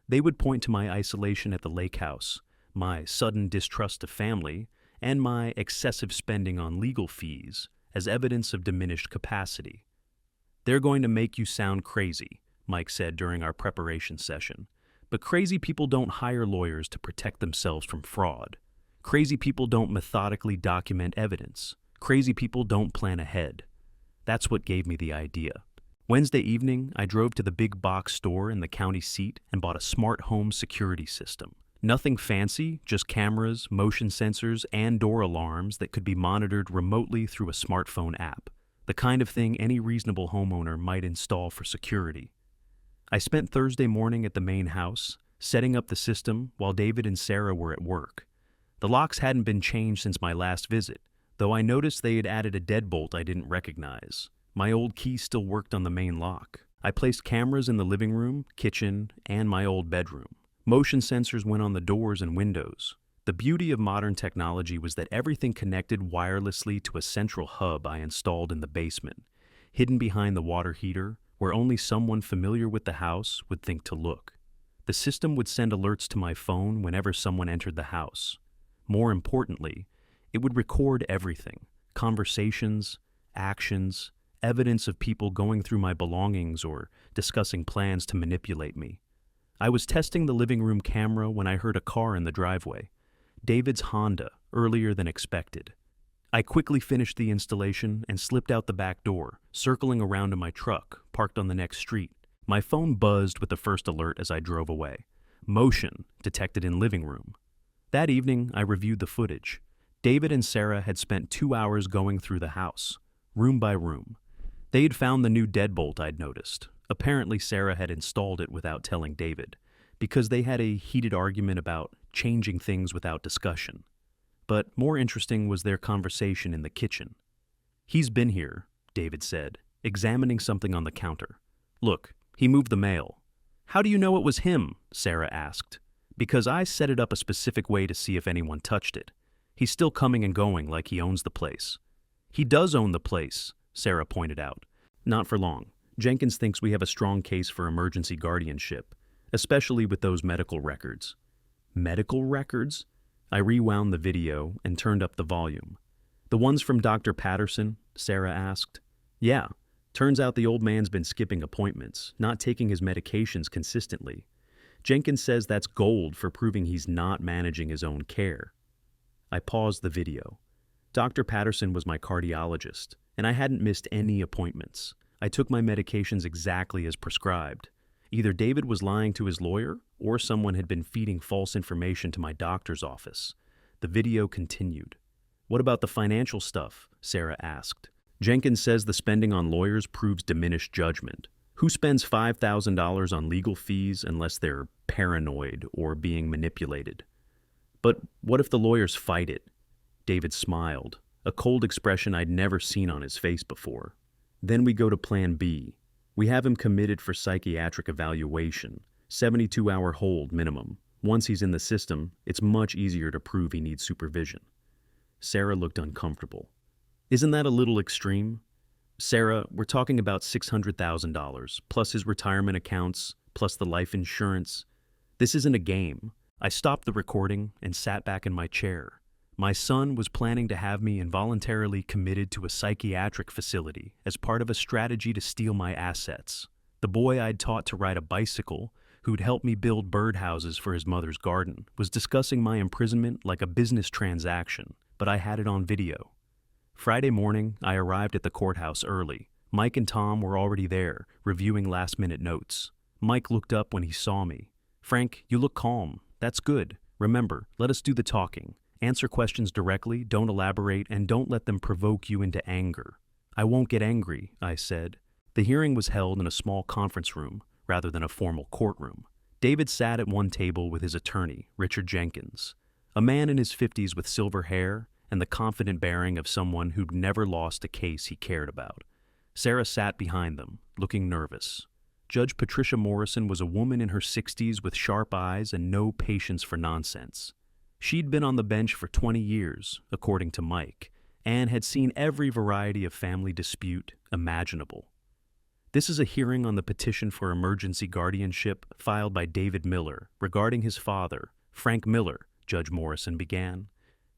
They would point to my isolation at the lake house, my sudden distrust of family, and my excessive spending on legal fees as evidence of diminished capacity. "They're going to make you sound crazy," Mike said during our preparation session. "But crazy people don't hire lawyers to protect themselves from fraud. Crazy people don't methodically document evidence. Crazy people don't plan ahead." That's what gave me the idea. Wednesday evening, I drove to the big box store in the county seat and bought a smart home security system. Nothing fancy, just cameras, motion sensors, and door alarms that could be monitored remotely through a smartphone app. The kind of thing any reasonable homeowner might install for security. I spent Thursday morning at the main house, setting up the system while David and Sarah were at work. The locks hadn't been changed since my last visit, though I noticed they had added a deadbolt I didn't recognize. My old key still worked on the main lock. I placed cameras in the living room, kitchen, and my old bedroom. Motion sensors went on the doors and windows. The beauty of modern technology was that everything connected wirelessly to a central hub I installed in the basement, hidden behind the water heater, where only someone familiar with the house would think to look. The system would send alerts to my phone whenever someone entered the house. More importantly, it would record everything: conversations, actions, evidence of people going through my belongings or discussing plans to manipulate me. I was testing the living room camera when I heard a car in the driveway. David's Honda, earlier than expected. I quickly finished the installation and slipped out the back door, circling around to my truck, parked on the next street. My phone buzzed with the first alert as I drove away. Motion detected in living room. That evening, I reviewed the footage. David and Sarah had spent 2 hours going through the house, room by room. They had found the new deadbolt I'd noticed. Apparently, Sarah had installed it without telling David, because they had a heated argument about changing things without discussion. But more interesting was their conversation in the kitchen. "He's been here," David said, examining something on the counter. "Look, he moved the mail." "How do you know it was him?" Sarah asked. "Because I set it up a specific way to see if anyone touched it. He's still coming and going like he owns the place." "He does own the place," Sarah pointed out. "Not for long. Jenkins thinks we have a strong case for emergency guardianship, especially with those medical records." "Medical records?" I rewound the video and turned up the volume. "The ones from Dr. Patterson?" Sarah asked. "Yeah. Turns out the old man's been skipping appointments, not taking his medications consistently. Jenkins says that's gold for proving he's not managing his own care." I paused the video. Dr. Patterson was my cardiologist, and I hadn't missed any appointments. I took my medications exactly as prescribed. Either David was lying to his lawyer, or someone had been feeding false information to my doctor's office. The video continued. "What about the financial stuff?" Sarah asked. "Jenkins says the spending on lawyers proves diminished judgment. Who spends $5,000 on legal fees unless they're paranoid or being manipulated?" "But what if the lawyers fight it?" David smiled, a cold expression I'd never seen on his face before. "Then we go to Plan B. We have him committed for psychiatric evaluation, 72-hour hold minimum. Once he's in the system, it's much easier to prove he needs supervision." Sarah looked uncomfortable. "Isn't that a little extreme?" "Sarah, we're talking about $600,000, plus his retirement accounts, plus the life insurance. This isn't a game." I stopped the recording and sat back in my chair. My son was planning to have me involuntarily committed to a psychiatric facility as part of a strategy to steal my assets. The boy I'd taught to ride a bicycle, who'd helped me build birdhouses for his mother's garden, was discussing my imprisonment like a business transaction, but I had it on video. Friday morning, I arrived at the courthouse early. Mike and Tom were already there, reviewing last-minute notes. Mike looked up when he saw me. "Frank, you look calm. That's good. Remember, let us do the talking. Answer questions directly, don't elaborate, and don't let them provoke you into anger." "I won't get angry," I said. The hearing was held in a small conference room, rather than a formal courtroom. David sat at one table with his attorney, Richard Jenkins, a man in his 50s with silver hair and the confident bearing of someone who'd never lost a case he cared about. Sarah sat behind them, looking nervous. Judge Patricia Morrison was a woman in her 60s with sharp eyes and no patience for nonsense. She'd been on the bench for 20 years, according to Mike, and had seen every variety of family dispute imaginable. "This is a hearing on the petition for emergency guardianship filed by David Miller regarding his father, Frank Miller," Judge Morrison began.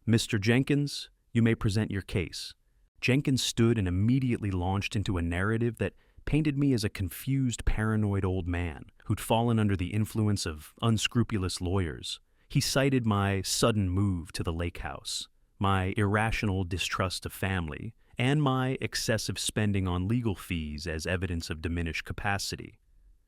"Mr. Jenkins, you may present your case." Jenkins stood and immediately launched into a narrative that painted me as a confused, paranoid old man who'd fallen under the influence of unscrupulous lawyers. He cited my sudden move to the lake house, my irrational distrust of family, and my excessive spending on legal fees as evidence of diminished capacity.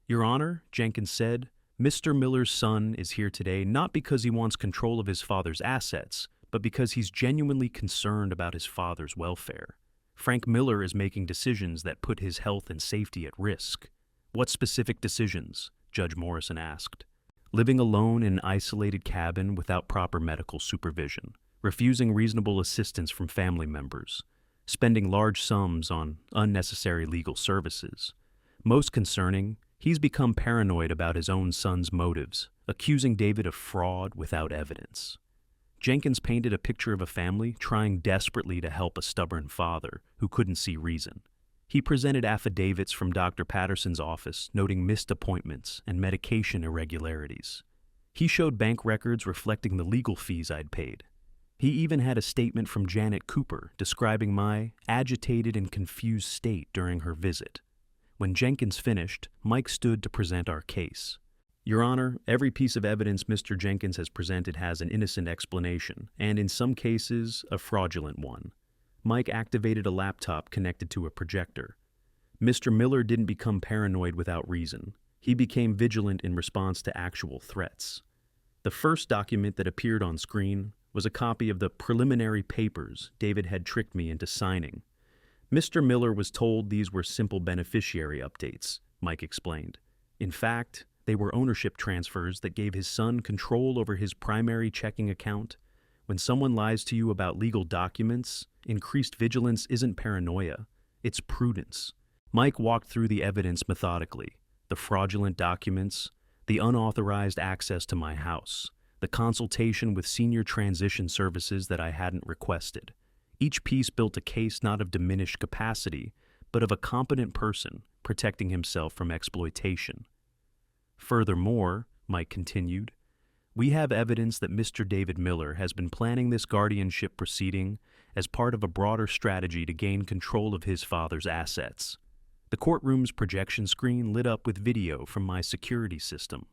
"Your Honor," Jenkins said, "Mr. Miller's son is here today not because he wants control of his father's assets, but because he's genuinely concerned about his father's welfare. Frank Miller is making decisions that put his health and safety at risk." "What specific decisions?" Judge Morrison asked. "Living alone in an isolated cabin without proper medical supervision, refusing reasonable assistance from family members, spending large sums on unnecessary legal services. Most concerning, he's become paranoid about his own son's motives, accusing David of fraud without evidence." Jenkins painted a picture of a family trying desperately to help a stubborn father who couldn't see reason. He presented affidavits from Dr. Patterson's office noting missed appointments and medication irregularities. He showed bank records reflecting the legal fees I'd paid. He even had a statement from Janet Cooper describing my agitated and confused state during her visit. When Jenkins finished, Mike stood to present our case. "Your Honor, every piece of evidence Mr. Jenkins has presented has an innocent explanation, and in some cases, a fraudulent one." Mike activated a laptop connected to a projector. "Mr. Miller didn't become paranoid without reason. He became vigilant in response to actual threats." The first document that appeared on screen was a copy of the preliminary papers David had tricked me into signing. "Mr. Miller was told these were simple beneficiary updates," Mike explained. "In fact, they were ownership transfers that gave his son control over his primary checking account. When someone lies to you about legal documents, increased vigilance isn't paranoia, it's prudence." Mike walked through the evidence methodically: the fraudulent documents, the unauthorized access to my house, the consultation with senior transition services that I hadn't requested. Each piece built a case not of diminished capacity, but of a competent person protecting himself from exploitation. "Furthermore," Mike continued, We have evidence that Mr. David Miller has been planning this guardianship proceeding as part of a broader strategy to gain control of his father's assets. The courtroom's projection screen lit up with video from my security system.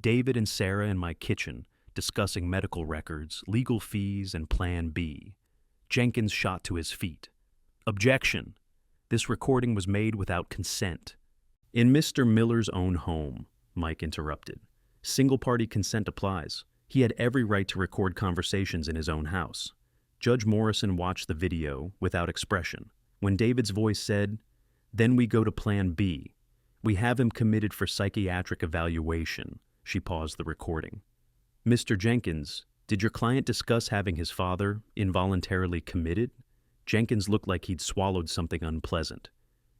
David and Sarah in my kitchen discussing medical records, legal fees, and Plan B. Jenkins shot to his feet. Objection! This recording was made without consent. In Mr. Miller's own home, Mike interrupted. Single-party consent applies. He had every right to record conversations in his own house. Judge Morrison watched the video without expression. When David's voice said, "Then we go to Plan B. We have him committed for psychiatric evaluation," she paused the recording. "Mr. Jenkins, did your client discuss having his father involuntarily committed?" Jenkins looked like he'd swallowed something unpleasant.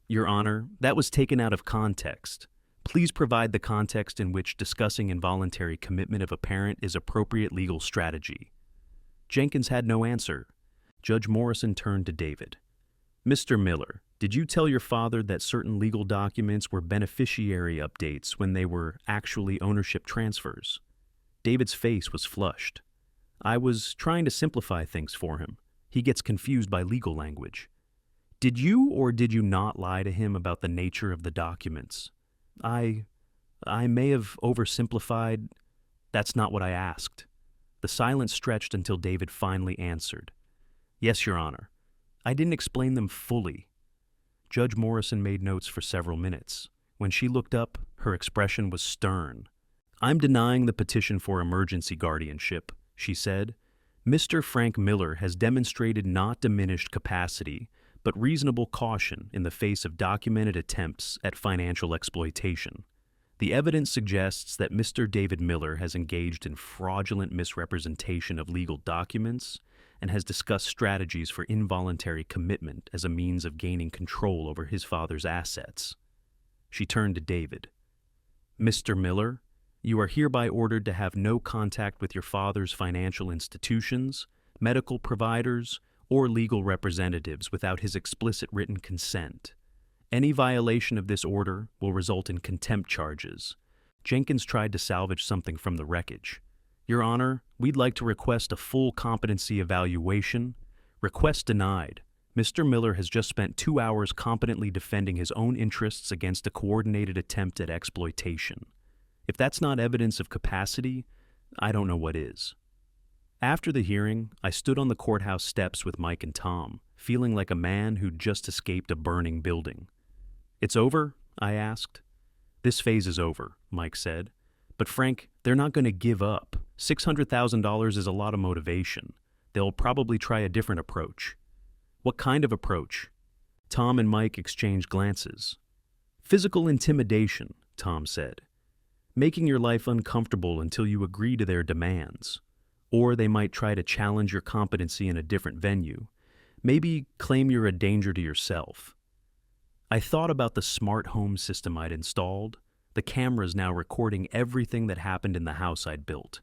"Your Honor, that was taken out of context. Please provide the context in which discussing involuntary commitment of a parent is appropriate legal strategy." Jenkins had no answer. Judge Morrison turned to David. "Mr. Miller, did you tell your father that certain legal documents were beneficiary updates when they were actually ownership transfers?" David's face was flushed. "I was trying to simplify things for him. He gets confused by legal language." "Did you or did you not lie to him about the nature of the documents?" I may have oversimplified. That's not what I asked." The silence stretched until David finally answered. "Yes, Your Honor. I didn't explain them fully." Judge Morrison made notes for several minutes. When she looked up, her expression was stern. "I'm denying the petition for emergency guardianship," she said. "Mr. Frank Miller has demonstrated not diminished capacity, but reasonable caution in the face of documented attempts at financial exploitation. The evidence suggests that Mr. David Miller has engaged in fraudulent misrepresentation of legal documents and has discussed strategies for involuntary commitment as a means of gaining control over his father's assets." She turned to David. "Mr. Miller, you are hereby ordered to have no contact with your father's financial institutions, medical providers, or legal representatives without his explicit written consent. Any violation of this order will result in contempt charges." Jenkins tried to salvage something from the wreckage. "Your Honor, we'd like to request a full competency evaluation." Request denied. Mr. Miller has just spent 2 hours competently defending his own interests against a coordinated attempt at exploitation. If that's not evidence of capacity, I don't know what is. After the hearing, I stood on the courthouse steps with Mike and Tom, feeling like a man who'd just escaped a burning building. "It's over?" I asked. "This phase is over," Mike said. "But Frank, they're not going to give up. $600,000 is a lot of motivation. They'll probably try a different approach." "What kind of approach?" Tom and Mike exchanged glances. "Physical intimidation," Tom said. "Making your life uncomfortable until you agree to their demands. Or they might try to challenge your competency in a different venue. Maybe claim you're a danger to yourself." I thought about the smart home system I'd installed, the cameras now recording everything that happened in the house I'd built.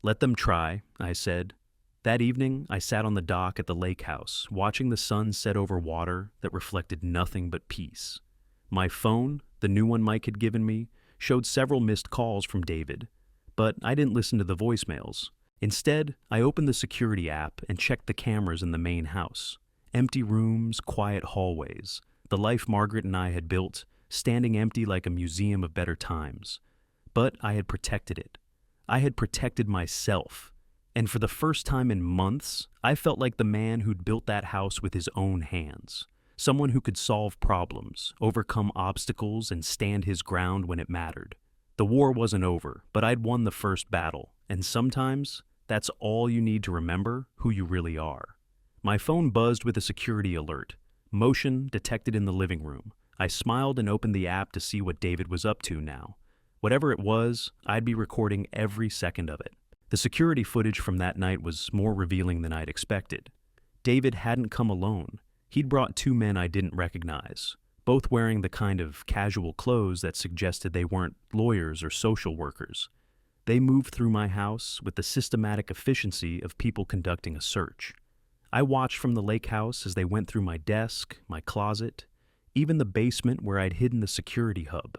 "Let them try," I said. That evening, I sat on the dock at the lake house, watching the sun set over water that reflected nothing but peace. My phone, the new one Mike had given me, showed several missed calls from David, but I didn't listen to the voicemails. Instead, I opened the security app and checked the cameras in the main house. Empty rooms, quiet hallways, the life Margaret and I had built, standing empty like a museum of better times. But I had protected it. I had protected myself. And for the first time in months, I felt like the man who'd built that house with his own hands. Someone who could solve problems, overcome obstacles, and stand his ground when it mattered. The war wasn't over, but I'd won the first battle, and sometimes that's all you need to remember who you really are. My phone buzzed with a security alert. Motion detected in the living room. I smiled and opened the app to see what David was up to now. Whatever it was, I'd be recording every second of it. The security footage from that night was more revealing than I'd expected. David hadn't come alone. He'd brought 2 men I didn't recognize, both wearing the kind of casual clothes that suggested they weren't lawyers or social workers. They moved through my house with the systematic efficiency of people conducting a search. I watched from the lake house as they went through my desk, my closet, even the basement where I'd hidden the security hub.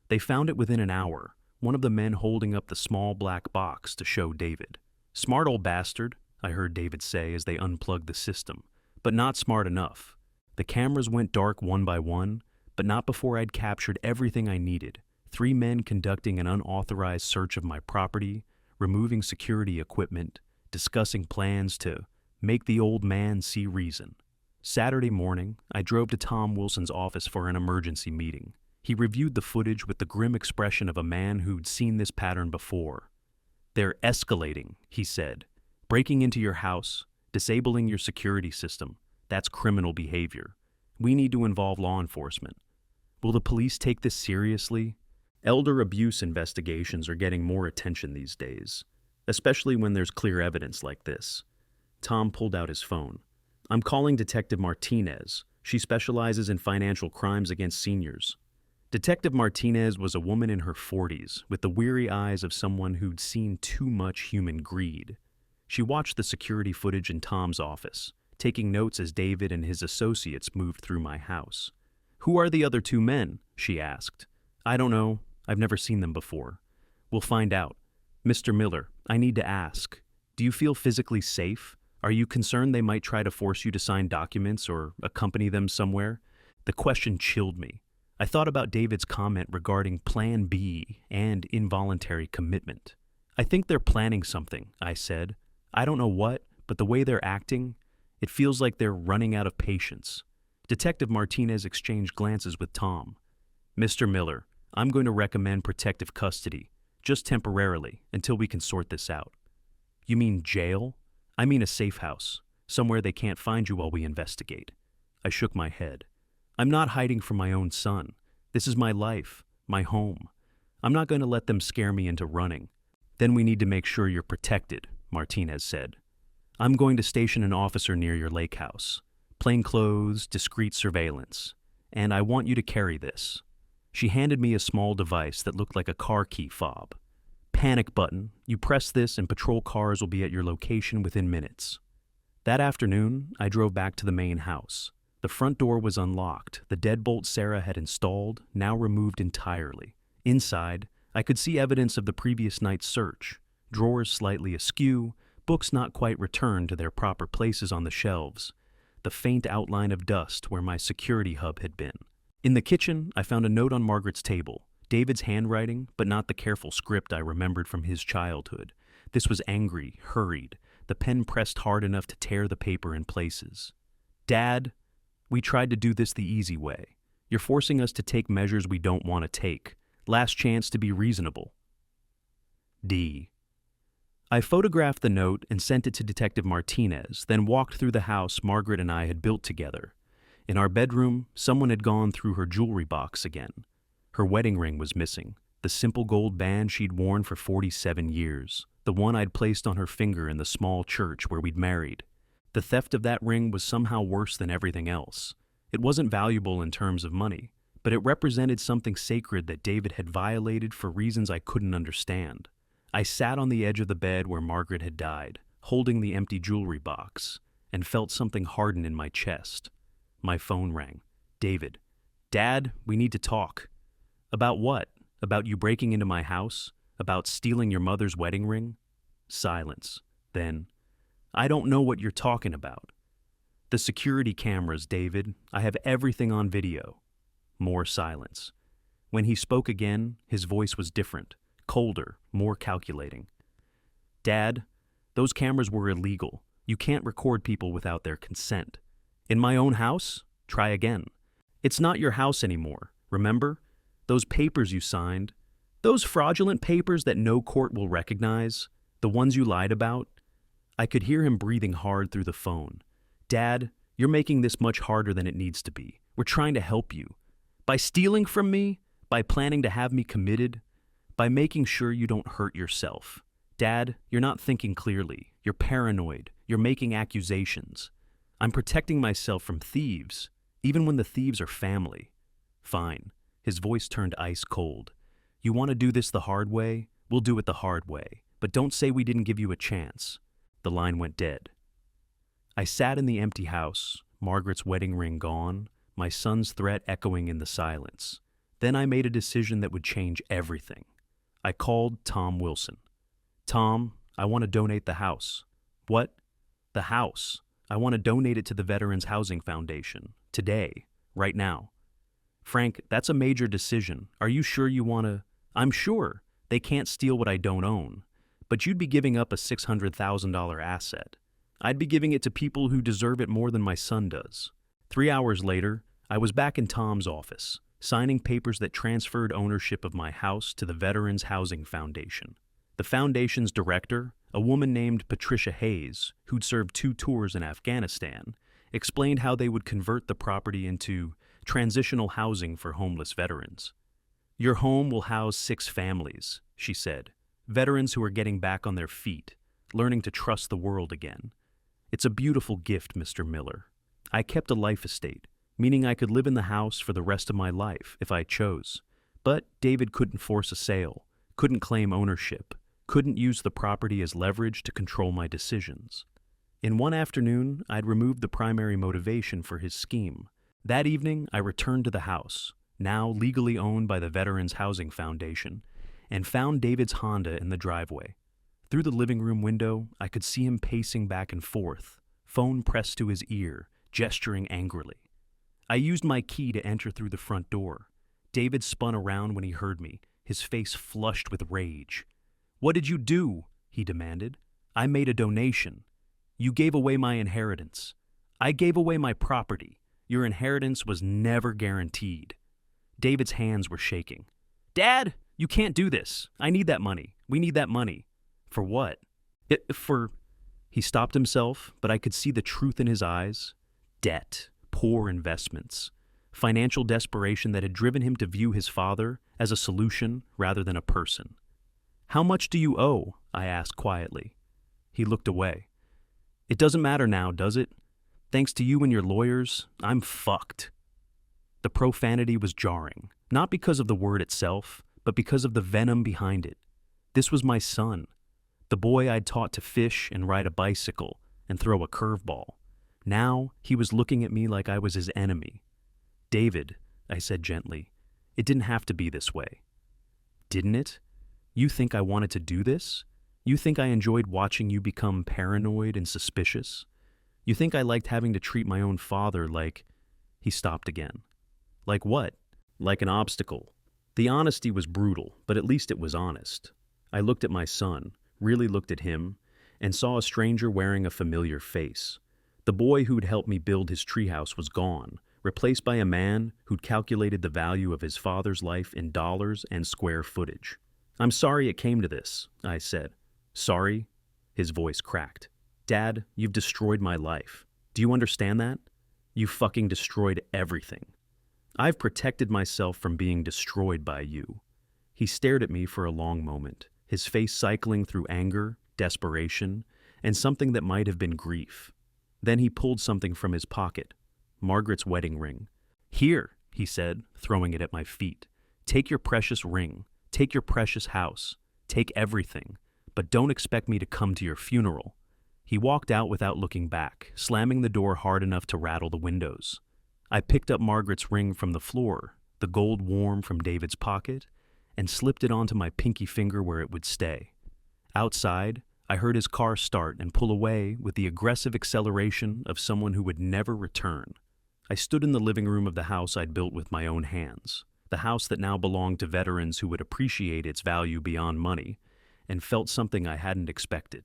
They found it within an hour, one of the men holding up the small black box to show David. "Smart old bastard," I heard David say as they unplugged the system, "but not smart enough." The cameras went dark one by one, but not before I'd captured everything I needed. 3 men conducting an unauthorized search of my property, removing security equipment, discussing plans to make the old man see reason. Saturday morning, I drove to Tom Wilson's office for an emergency meeting. He reviewed the footage with the grim expression of a man who'd seen this pattern before. "They're escalating," he said. "Breaking into your house, disabling your security system, that's criminal behavior. We need to involve law enforcement. Will the police take this seriously?" Elder abuse investigations are getting more attention these days, especially when there's clear evidence like this. Tom pulled out his phone. "I'm calling Detective Martinez. She specializes in financial crimes against seniors." Detective Martinez was a woman in her 40s, with the weary eyes of someone who'd seen too much human greed. She watched the security footage in Tom's office, taking notes as David and his associates moved through my house. "Who are the other 2 men?" she asked. "I don't know. I've never seen them before." "We'll find out. Mr. Miller, I need to ask. Do you feel physically safe? Are you concerned they might try to force you to sign documents or accompany them somewhere?" The question chilled me. I thought about David's comment regarding Plan B and involuntary commitment. "I think they're planning something," I said. "I don't know what, but the way they're acting, it feels like they're running out of patience." Detective Martinez exchanged glances with Tom. "Mr. Miller, I'm going to recommend protective custody, just temporarily, until we can sort this out." "You mean jail?" "I mean a safe house, somewhere they can't find you while we investigate." I shook my head. "I'm not hiding from my own son. This is my life, my home. I'm not going to let them scare me into running." "Then we need to make sure you're protected," Martinez said. "I'm going to station an officer near your lake house. Plainclothes, discreet surveillance. And I want you to carry this." She handed me a small device that looked like a car key fob. "Panic button. You press this and patrol cars will be at your location within minutes." That afternoon, I drove back to the main house. The front door was unlocked, the deadbolt Sarah had installed, now removed entirely. Inside, I could see evidence of the previous night's search. Drawers slightly askew, books not quite returned to their proper places on the shelves. The faint outline of dust where my security hub had been. In the kitchen, I found a note on Margaret's table. David's handwriting, but not the careful script I remembered from his childhood. This was angry, hurried, the pen pressed hard enough to tear the paper in places. "Dad, we tried to do this the easy way. You're forcing us to take measures we don't want to take. Last chance to be reasonable. D." I photographed the note and sent it to Detective Martinez, then walked through the house Margaret and I had built together. In our bedroom, someone had gone through her jewelry box again. Her wedding ring was missing, the simple gold band she'd worn for 47 years, the one I'd placed on her finger in the small church where we'd married. The theft of that ring was somehow worse than everything else. It wasn't valuable in terms of money, but it represented something sacred that David had violated for reasons I couldn't understand. I sat on the edge of the bed where Margaret had died, holding the empty jewelry box, and felt something harden in my chest. My phone rang. "David. Dad, we need to talk." "About what? About you breaking into my house? About stealing your mother's wedding ring?" Silence. Then, "I don't know what you're talking about." "The security cameras, David. I have everything on video." More silence. When he spoke again, his voice was different, colder, more calculating. "Dad, those cameras were illegal. You can't record people without their consent." "In my own house? Try again." "It's not your house anymore, remember? Those papers you signed, those fraudulent papers that no court will recognize, the ones you lied about." I could hear him breathing hard through the phone. "Dad, you're making this much harder than it needs to be. We're trying to help you. By stealing from me, by planning to have me committed, by making sure you don't hurt yourself. Dad, you're not thinking clearly. You're paranoid. You're making accusations. I'm protecting myself from thieves, even when the thieves are family." "Fine." His voice turned ice cold. "You want to do this the hard way? We'll do it the hard way. But don't say we didn't give you a chance." The line went dead. I sat in the empty house, Margaret's wedding ring gone, my son's threat echoing in the silence. Then I made a decision that would change everything. I called Tom Wilson. Tom, I want to donate the house. What? The house. I want to donate it to the Veterans Housing Foundation. Today. Right now. Frank, that's a major decision. Are you sure you want to? I'm sure. They can't steal what I don't own. But you'd be giving up a $600,000 asset. I'd be giving it to people who deserve it more than my son does. 3 hours later, I was back in Tom's office, signing papers that transferred ownership of my house to the Veterans Housing Foundation. The foundation's director, a woman named Patricia Hayes, who'd served 2 tours in Afghanistan, explained how they would convert the property into transitional housing for homeless veterans. Your home will house 6 families, she said, veterans who are getting back on their feet, learning to trust the world again. It's a beautiful gift, Mr. Miller. I kept a life estate, meaning I could live in the house for the rest of my life if I chose. But David couldn't force a sale, couldn't claim ownership, couldn't use the property as leverage to control my decisions. In one afternoon, I'd removed the primary motivation for his scheme. That evening, I returned to the house, now legally owned by the Veterans Housing Foundation, and found David's Honda in the driveway. Through the living room window, I could see him pacing back and forth, phone pressed to his ear, gesturing angrily. I used my key to enter through the front door. David spun around when he heard me, his face flushed with rage. "What did you do?" he demanded. "I made a donation. You gave away my inheritance. I gave away my property. Your inheritance was never guaranteed." David's hands were shaking. "Dad, you can't do this. I need that money. We need that money." "For what?" For... He stopped himself, but I could see the truth in his eyes. Debt, poor investments, financial desperation that had driven him to view his father as a solution rather than a person. "How much do you owe?" I asked quietly. He looked away. "It doesn't matter now, does it? Thanks to you and your lawyers, I'm fucked." The profanity was jarring, not because of the word itself, but because of the venom behind it. This was my son, the boy I'd taught to fish and ride a bicycle and throw a curveball. Now he was looking at me like I was his enemy. "David," I said gently, "it didn't have to be this way." "Didn't it? You think I wanted to do this? You think I enjoyed watching you become paranoid and suspicious? You think I liked having to treat my own father like..." He stopped again. "Like what?" "Like an obstacle." The honesty was brutal, but at least it was honest. I looked at my son, really looked at him, and saw a stranger wearing a familiar face. The boy who'd helped me build his treehouse was gone, replaced by a man who'd calculated the value of his father's life in dollars and square footage. "I'm sorry it came to this," I said. "Sorry?" His voice cracked. "Dad, you've destroyed my life. Do you understand that? You fucking destroyed everything. I've protected myself from being destroyed by you." He stared at me for a long moment, his face cycling through anger, desperation, and something that might have been grief. Then he pulled something from his pocket, Margaret's wedding ring. "Here," he said, throwing it at my feet. "Take your precious ring. Take your precious house. Take everything. But don't expect me to come to your funeral." He walked out without looking back, slamming the door hard enough to rattle the windows. I picked up Margaret's ring from the floor, the gold worm from David's pocket, and slipped it onto my pinky finger where it would stay. Outside, I heard his car start and pull away with the aggressive acceleration of someone who would never return. I stood in the living room of the house I'd built with my own hands, the house that now belonged to veterans who would appreciate its value beyond money, and felt something I hadn't expected.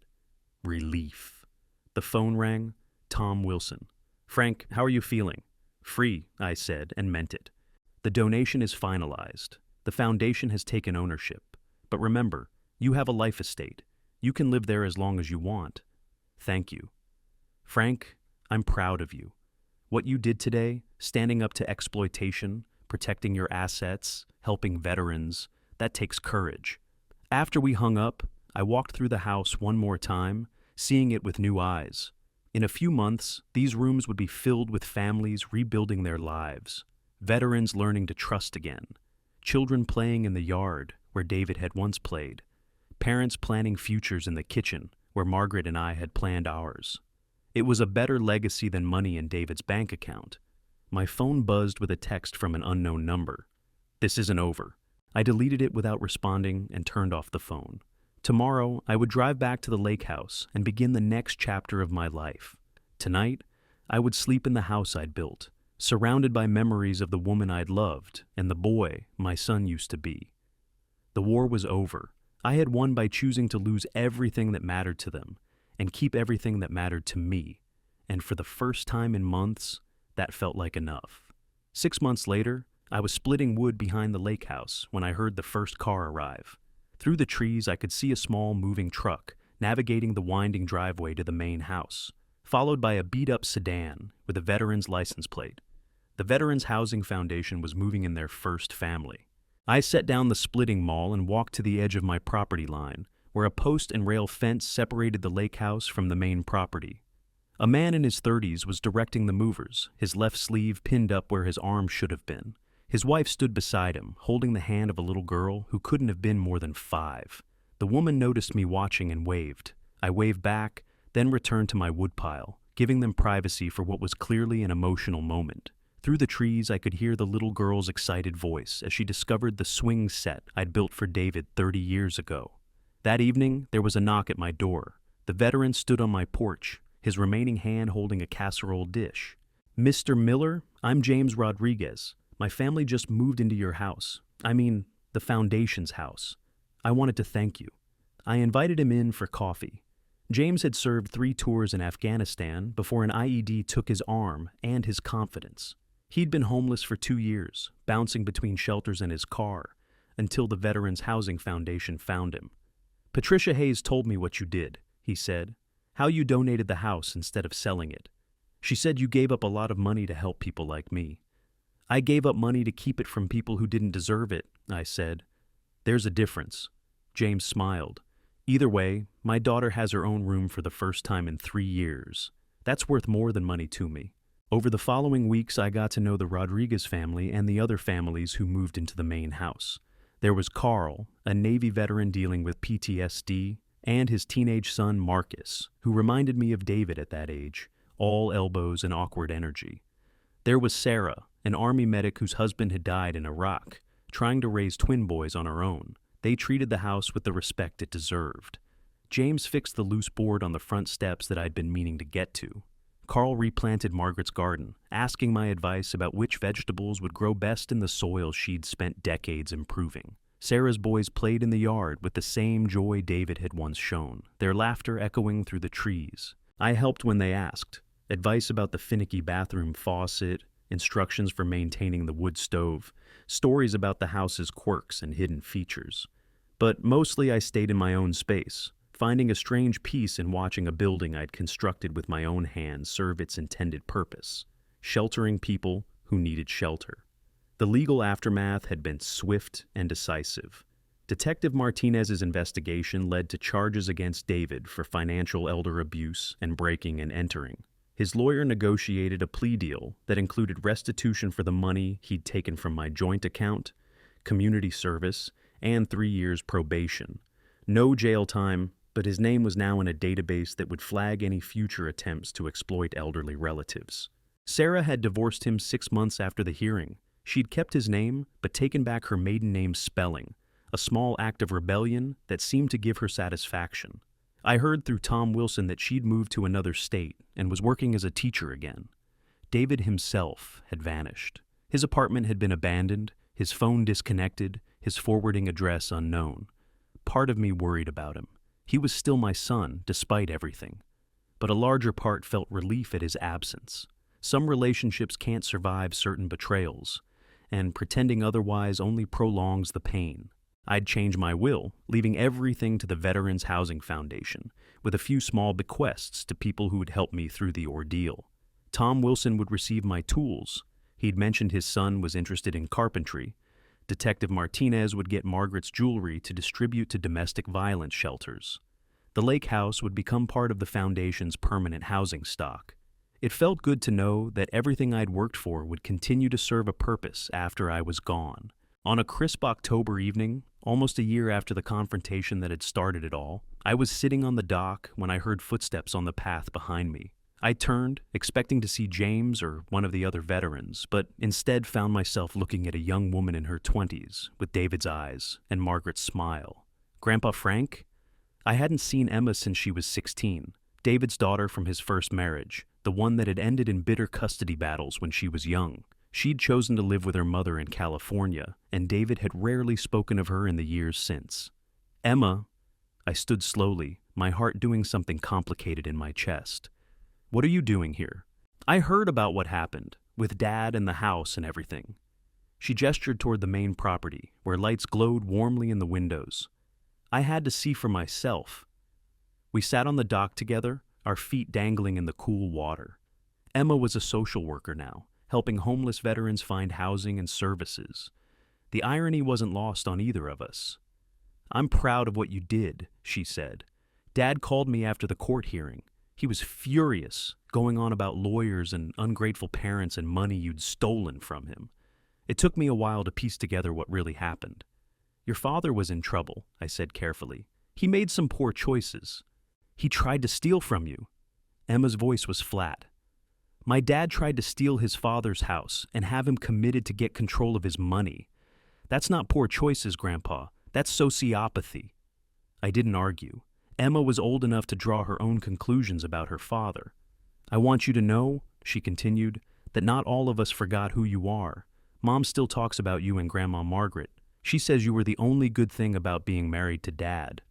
Relief. The phone rang. Tom Wilson. "Frank, how are you feeling?" "Free," I said, and meant it. "The donation is finalized. The foundation has taken ownership. But remember, you have a life estate. You can live there as long as you want. Thank you. Frank, I'm proud of you. What you did today, standing up to exploitation, protecting your assets, helping veterans, that takes courage." After we hung up, I walked through the house one more time, seeing it with new eyes. In a few months, these rooms would be filled with families rebuilding their lives, veterans learning to trust again, children playing in the yard where David had once played, parents planning futures in the kitchen where Margaret and I had planned ours. It was a better legacy than money in David's bank account. My phone buzzed with a text from an unknown number. "This isn't over. I deleted it without responding and turned off the phone. Tomorrow, I would drive back to the lake house and begin the next chapter of my life. Tonight, I would sleep in the house I'd built, surrounded by memories of the woman I'd loved and the boy my son used to be. The war was over. I had won by choosing to lose everything that mattered to them and keep everything that mattered to me. And for the first time in months, that felt like enough. 6 months later, I was splitting wood behind the lake house when I heard the first car arrive. Through the trees, I could see a small moving truck navigating the winding driveway to the main house, followed by a beat-up sedan with a veteran's license plate. The Veterans Housing Foundation was moving in their first family. I set down the splitting maul and walked to the edge of my property line, where a post and rail fence separated the lake house from the main property. A man in his 30s was directing the movers, his left sleeve pinned up where his arm should have been. His wife stood beside him, holding the hand of a little girl who couldn't have been more than 5. The woman noticed me watching and waved. I waved back, then returned to my woodpile, giving them privacy for what was clearly an emotional moment. Through the trees, I could hear the little girl's excited voice as she discovered the swing set I'd built for David 30 years ago. That evening, there was a knock at my door. The veteran stood on my porch, his remaining hand holding a casserole dish. "Mr. Miller, I'm James Rodriguez. My family just moved into your house. I mean, the foundation's house. I wanted to thank you." I invited him in for coffee. James had served 3 tours in Afghanistan before an IED took his arm and his confidence. He'd been homeless for 2 years, bouncing between shelters and his car, until the Veterans Housing Foundation found him. "Patricia Hayes told me what you did," he said, "how you donated the house instead of selling it. She said you gave up a lot of money to help people like me." "I gave up money to keep it from people who didn't deserve it," I said. "There's a difference." James smiled. "Either way, my daughter has her own room for the first time in 3 years. That's worth more than money to me." Over the following weeks, I got to know the Rodriguez family and the other families who moved into the main house. There was Carl, a Navy veteran dealing with PTSD, and his teenage son Marcus, who reminded me of David at that age, all elbows and awkward energy. There was Sarah, an Army medic whose husband had died in Iraq, trying to raise twin boys on her own. They treated the house with the respect it deserved. James fixed the loose board on the front steps that I'd been meaning to get to. Carl replanted Margaret's garden, asking my advice about which vegetables would grow best in the soil she'd spent decades improving. Sarah's boys played in the yard with the same joy David had once shown, their laughter echoing through the trees. I helped when they asked, advice about the finicky bathroom faucet, instructions for maintaining the wood stove, stories about the house's quirks and hidden features. But mostly I stayed in my own space, finding a strange peace in watching a building I'd constructed with my own hands serve its intended purpose, sheltering people who needed shelter. The legal aftermath had been swift and decisive. Detective Martinez's investigation led to charges against David for financial elder abuse and breaking and entering. His lawyer negotiated a plea deal that included restitution for the money he'd taken from my joint account, community service, and 3 years probation. No jail time, but his name was now in a database that would flag any future attempts to exploit elderly relatives. Sarah had divorced him 6 months after the hearing. She'd kept his name, but taken back her maiden name's spelling, a small act of rebellion that seemed to give her satisfaction. I heard through Tom Wilson that she'd moved to another state and was working as a teacher again. David himself had vanished. His apartment had been abandoned, his phone disconnected, his forwarding address unknown. Part of me worried about him. He was still my son, despite everything. But a larger part felt relief at his absence. Some relationships can't survive certain betrayals, and pretending otherwise only prolongs the pain. I'd change my will, leaving everything to the Veterans Housing Foundation, with a few small bequests to people who would help me through the ordeal. Tom Wilson would receive my tools. He'd mentioned his son was interested in carpentry. Detective Martinez would get Margaret's jewelry to distribute to domestic violence shelters. The lake house would become part of the foundation's permanent housing stock. It felt good to know that everything I'd worked for would continue to serve a purpose after I was gone. On a crisp October evening, almost a year after the confrontation that had started it all, I was sitting on the dock when I heard footsteps on the path behind me. I turned, expecting to see James or one of the other veterans, but instead found myself looking at a young woman in her 20s with David's eyes and Margaret's smile. Grandpa Frank? I hadn't seen Emma since she was 16, David's daughter from his first marriage, the one that had ended in bitter custody battles when she was young. She'd chosen to live with her mother in California, and David had rarely spoken of her in the years since. Emma, I stood slowly, my heart doing something complicated in my chest. What are you doing here? I heard about what happened, with Dad and the house and everything. She gestured toward the main property, where lights glowed warmly in the windows. I had to see for myself. We sat on the dock together, our feet dangling in the cool water. Emma was a social worker now, helping homeless veterans find housing and services. The irony wasn't lost on either of us. I'm proud of what you did, she said. Dad called me after the court hearing. He was furious, going on about lawyers and ungrateful parents and money you'd stolen from him. It took me a while to piece together what really happened. Your father was in trouble, I said carefully. He made some poor choices. He tried to steal from you. Emma's voice was flat. My dad tried to steal his father's house and have him committed to get control of his money. That's not poor choices, Grandpa. That's sociopathy. I didn't argue. Emma was old enough to draw her own conclusions about her father. I want you to know, she continued, that not all of us forgot who you are. Mom still talks about you and Grandma Margaret. She says you were the only good thing about being married to Dad.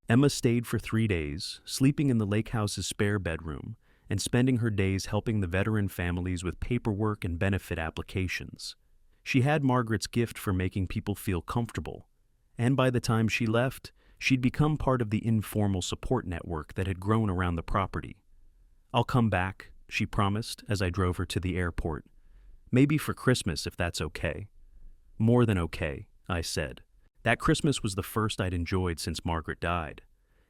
Emma stayed for 3 days, sleeping in the lake house's spare bedroom, and spending her days helping the veteran families with paperwork and benefit applications. She had Margaret's gift for making people feel comfortable, and by the time she left, she'd become part of the informal support network that had grown around the property. I'll come back, she promised as I drove her to the airport. Maybe for Christmas, if that's okay. More than okay, I said. That Christmas was the first I'd enjoyed since Margaret died.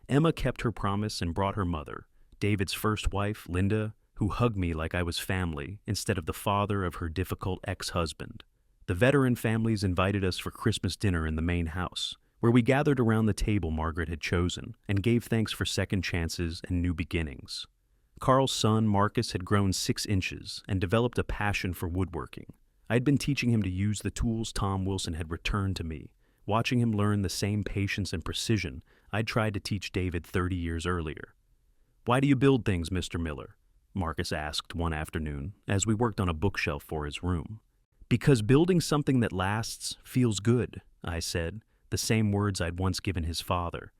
Emma kept her promise and brought her mother, David's first wife, Linda, who hugged me like I was family instead of the father of her difficult ex-husband. The veteran families invited us for Christmas dinner in the main house, where we gathered around the table Margaret had chosen and gave thanks for second chances and new beginnings. Carl's son, Marcus, had grown 6 inches and developed a passion for woodworking. I'd been teaching him to use the tools Tom Wilson had returned to me, watching him learn the same patience and precision I'd tried to teach David 30 years earlier. "Why do you build things, Mr. Miller?" Marcus asked one afternoon as we worked on a bookshelf for his room. "Because building something that lasts feels good," I said, the same words I'd once given his father.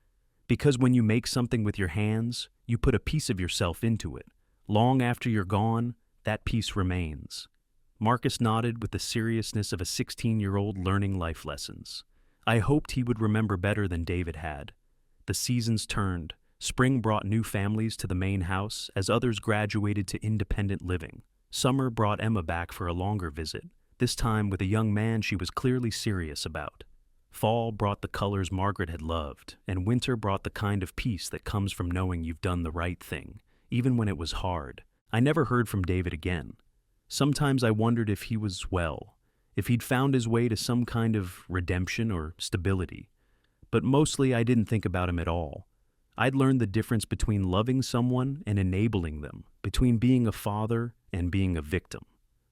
"Because when you make something with your hands, you put a piece of yourself into it. Long after you're gone, that piece remains." Marcus nodded with the seriousness of a 16-year-old learning life lessons. I hoped he would remember better than David had. The seasons turned. Spring brought new families to the main house as others graduated to independent living. Summer brought Emma back for a longer visit, this time with a young man she was clearly serious about. Fall brought the colors Margaret had loved, and winter brought the kind of peace that comes from knowing you've done the right thing, even when it was hard. I never heard from David again. Sometimes I wondered if he was well, if he'd found his way to some kind of redemption or stability. But mostly I didn't think about him at all. I'd learned the difference between loving someone and enabling them, between being a father and being a victim.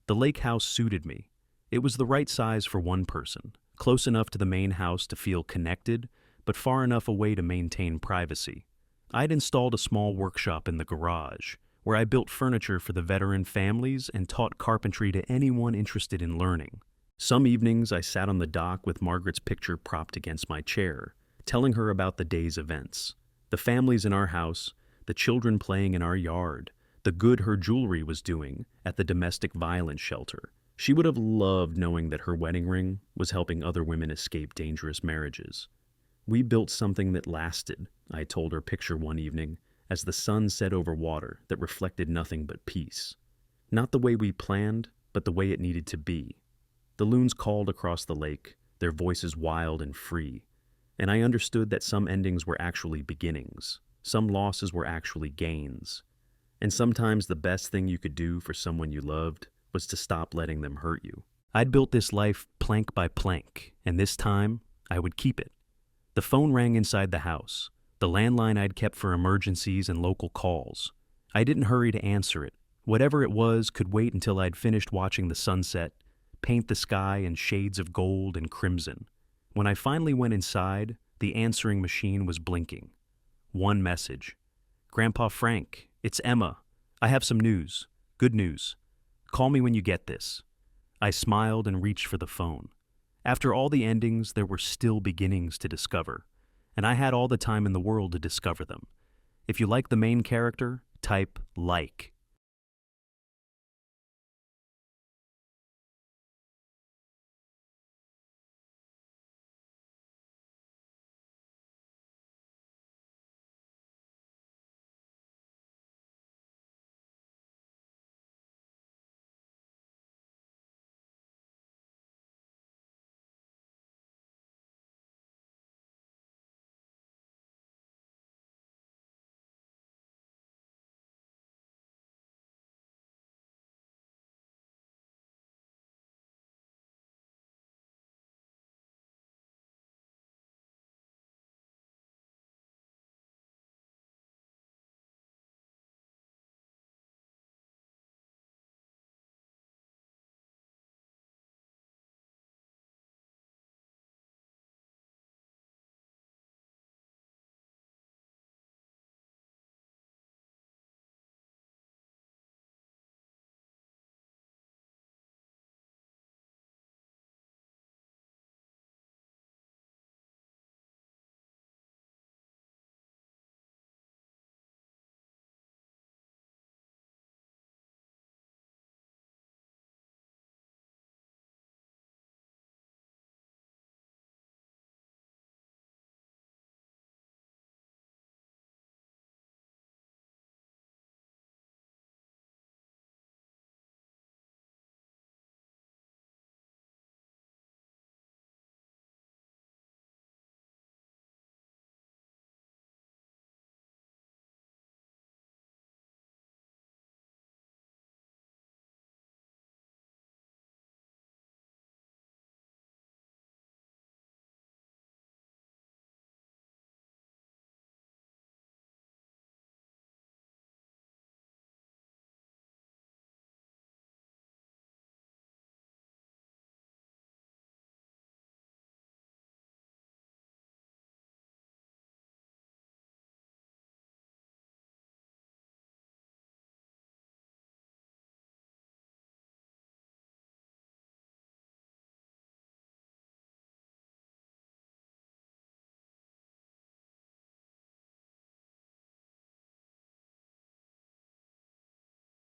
The lake house suited me. It was the right size for one person, close enough to the main house to feel connected, but far enough away to maintain privacy. I'd installed a small workshop in the garage, where I built furniture for the veteran families and taught carpentry to anyone interested in learning. Some evenings I sat on the dock with Margaret's picture propped against my chair, telling her about the day's events. The families in our house, the children playing in our yard, the good her jewelry was doing at the domestic violence shelter. She would have loved knowing that her wedding ring was helping other women escape dangerous marriages. "We built something that lasted," I told her picture one evening, as the sun set over water that reflected nothing but peace. Not the way we planned, but the way it needed to be. The loons called across the lake, their voices wild and free, and I understood that some endings were actually beginnings, some losses were actually gains, and sometimes the best thing you could do for someone you loved was to stop letting them hurt you. I'd built this life plank by plank, and this time I would keep it. The phone rang inside the house, the landline I'd kept for emergencies and local calls. I didn't hurry to answer it. Whatever it was could wait until I'd finished watching the sunset, paint the sky in shades of gold and crimson. When I finally went inside, the answering machine was blinking. One message. Grandpa Frank, it's Emma. I have some news. Good news. Call me when you get this. I smiled and reached for the phone. After all the endings, there were still beginnings to discover, and I had all the time in the world to discover them. If you like the main character, type like.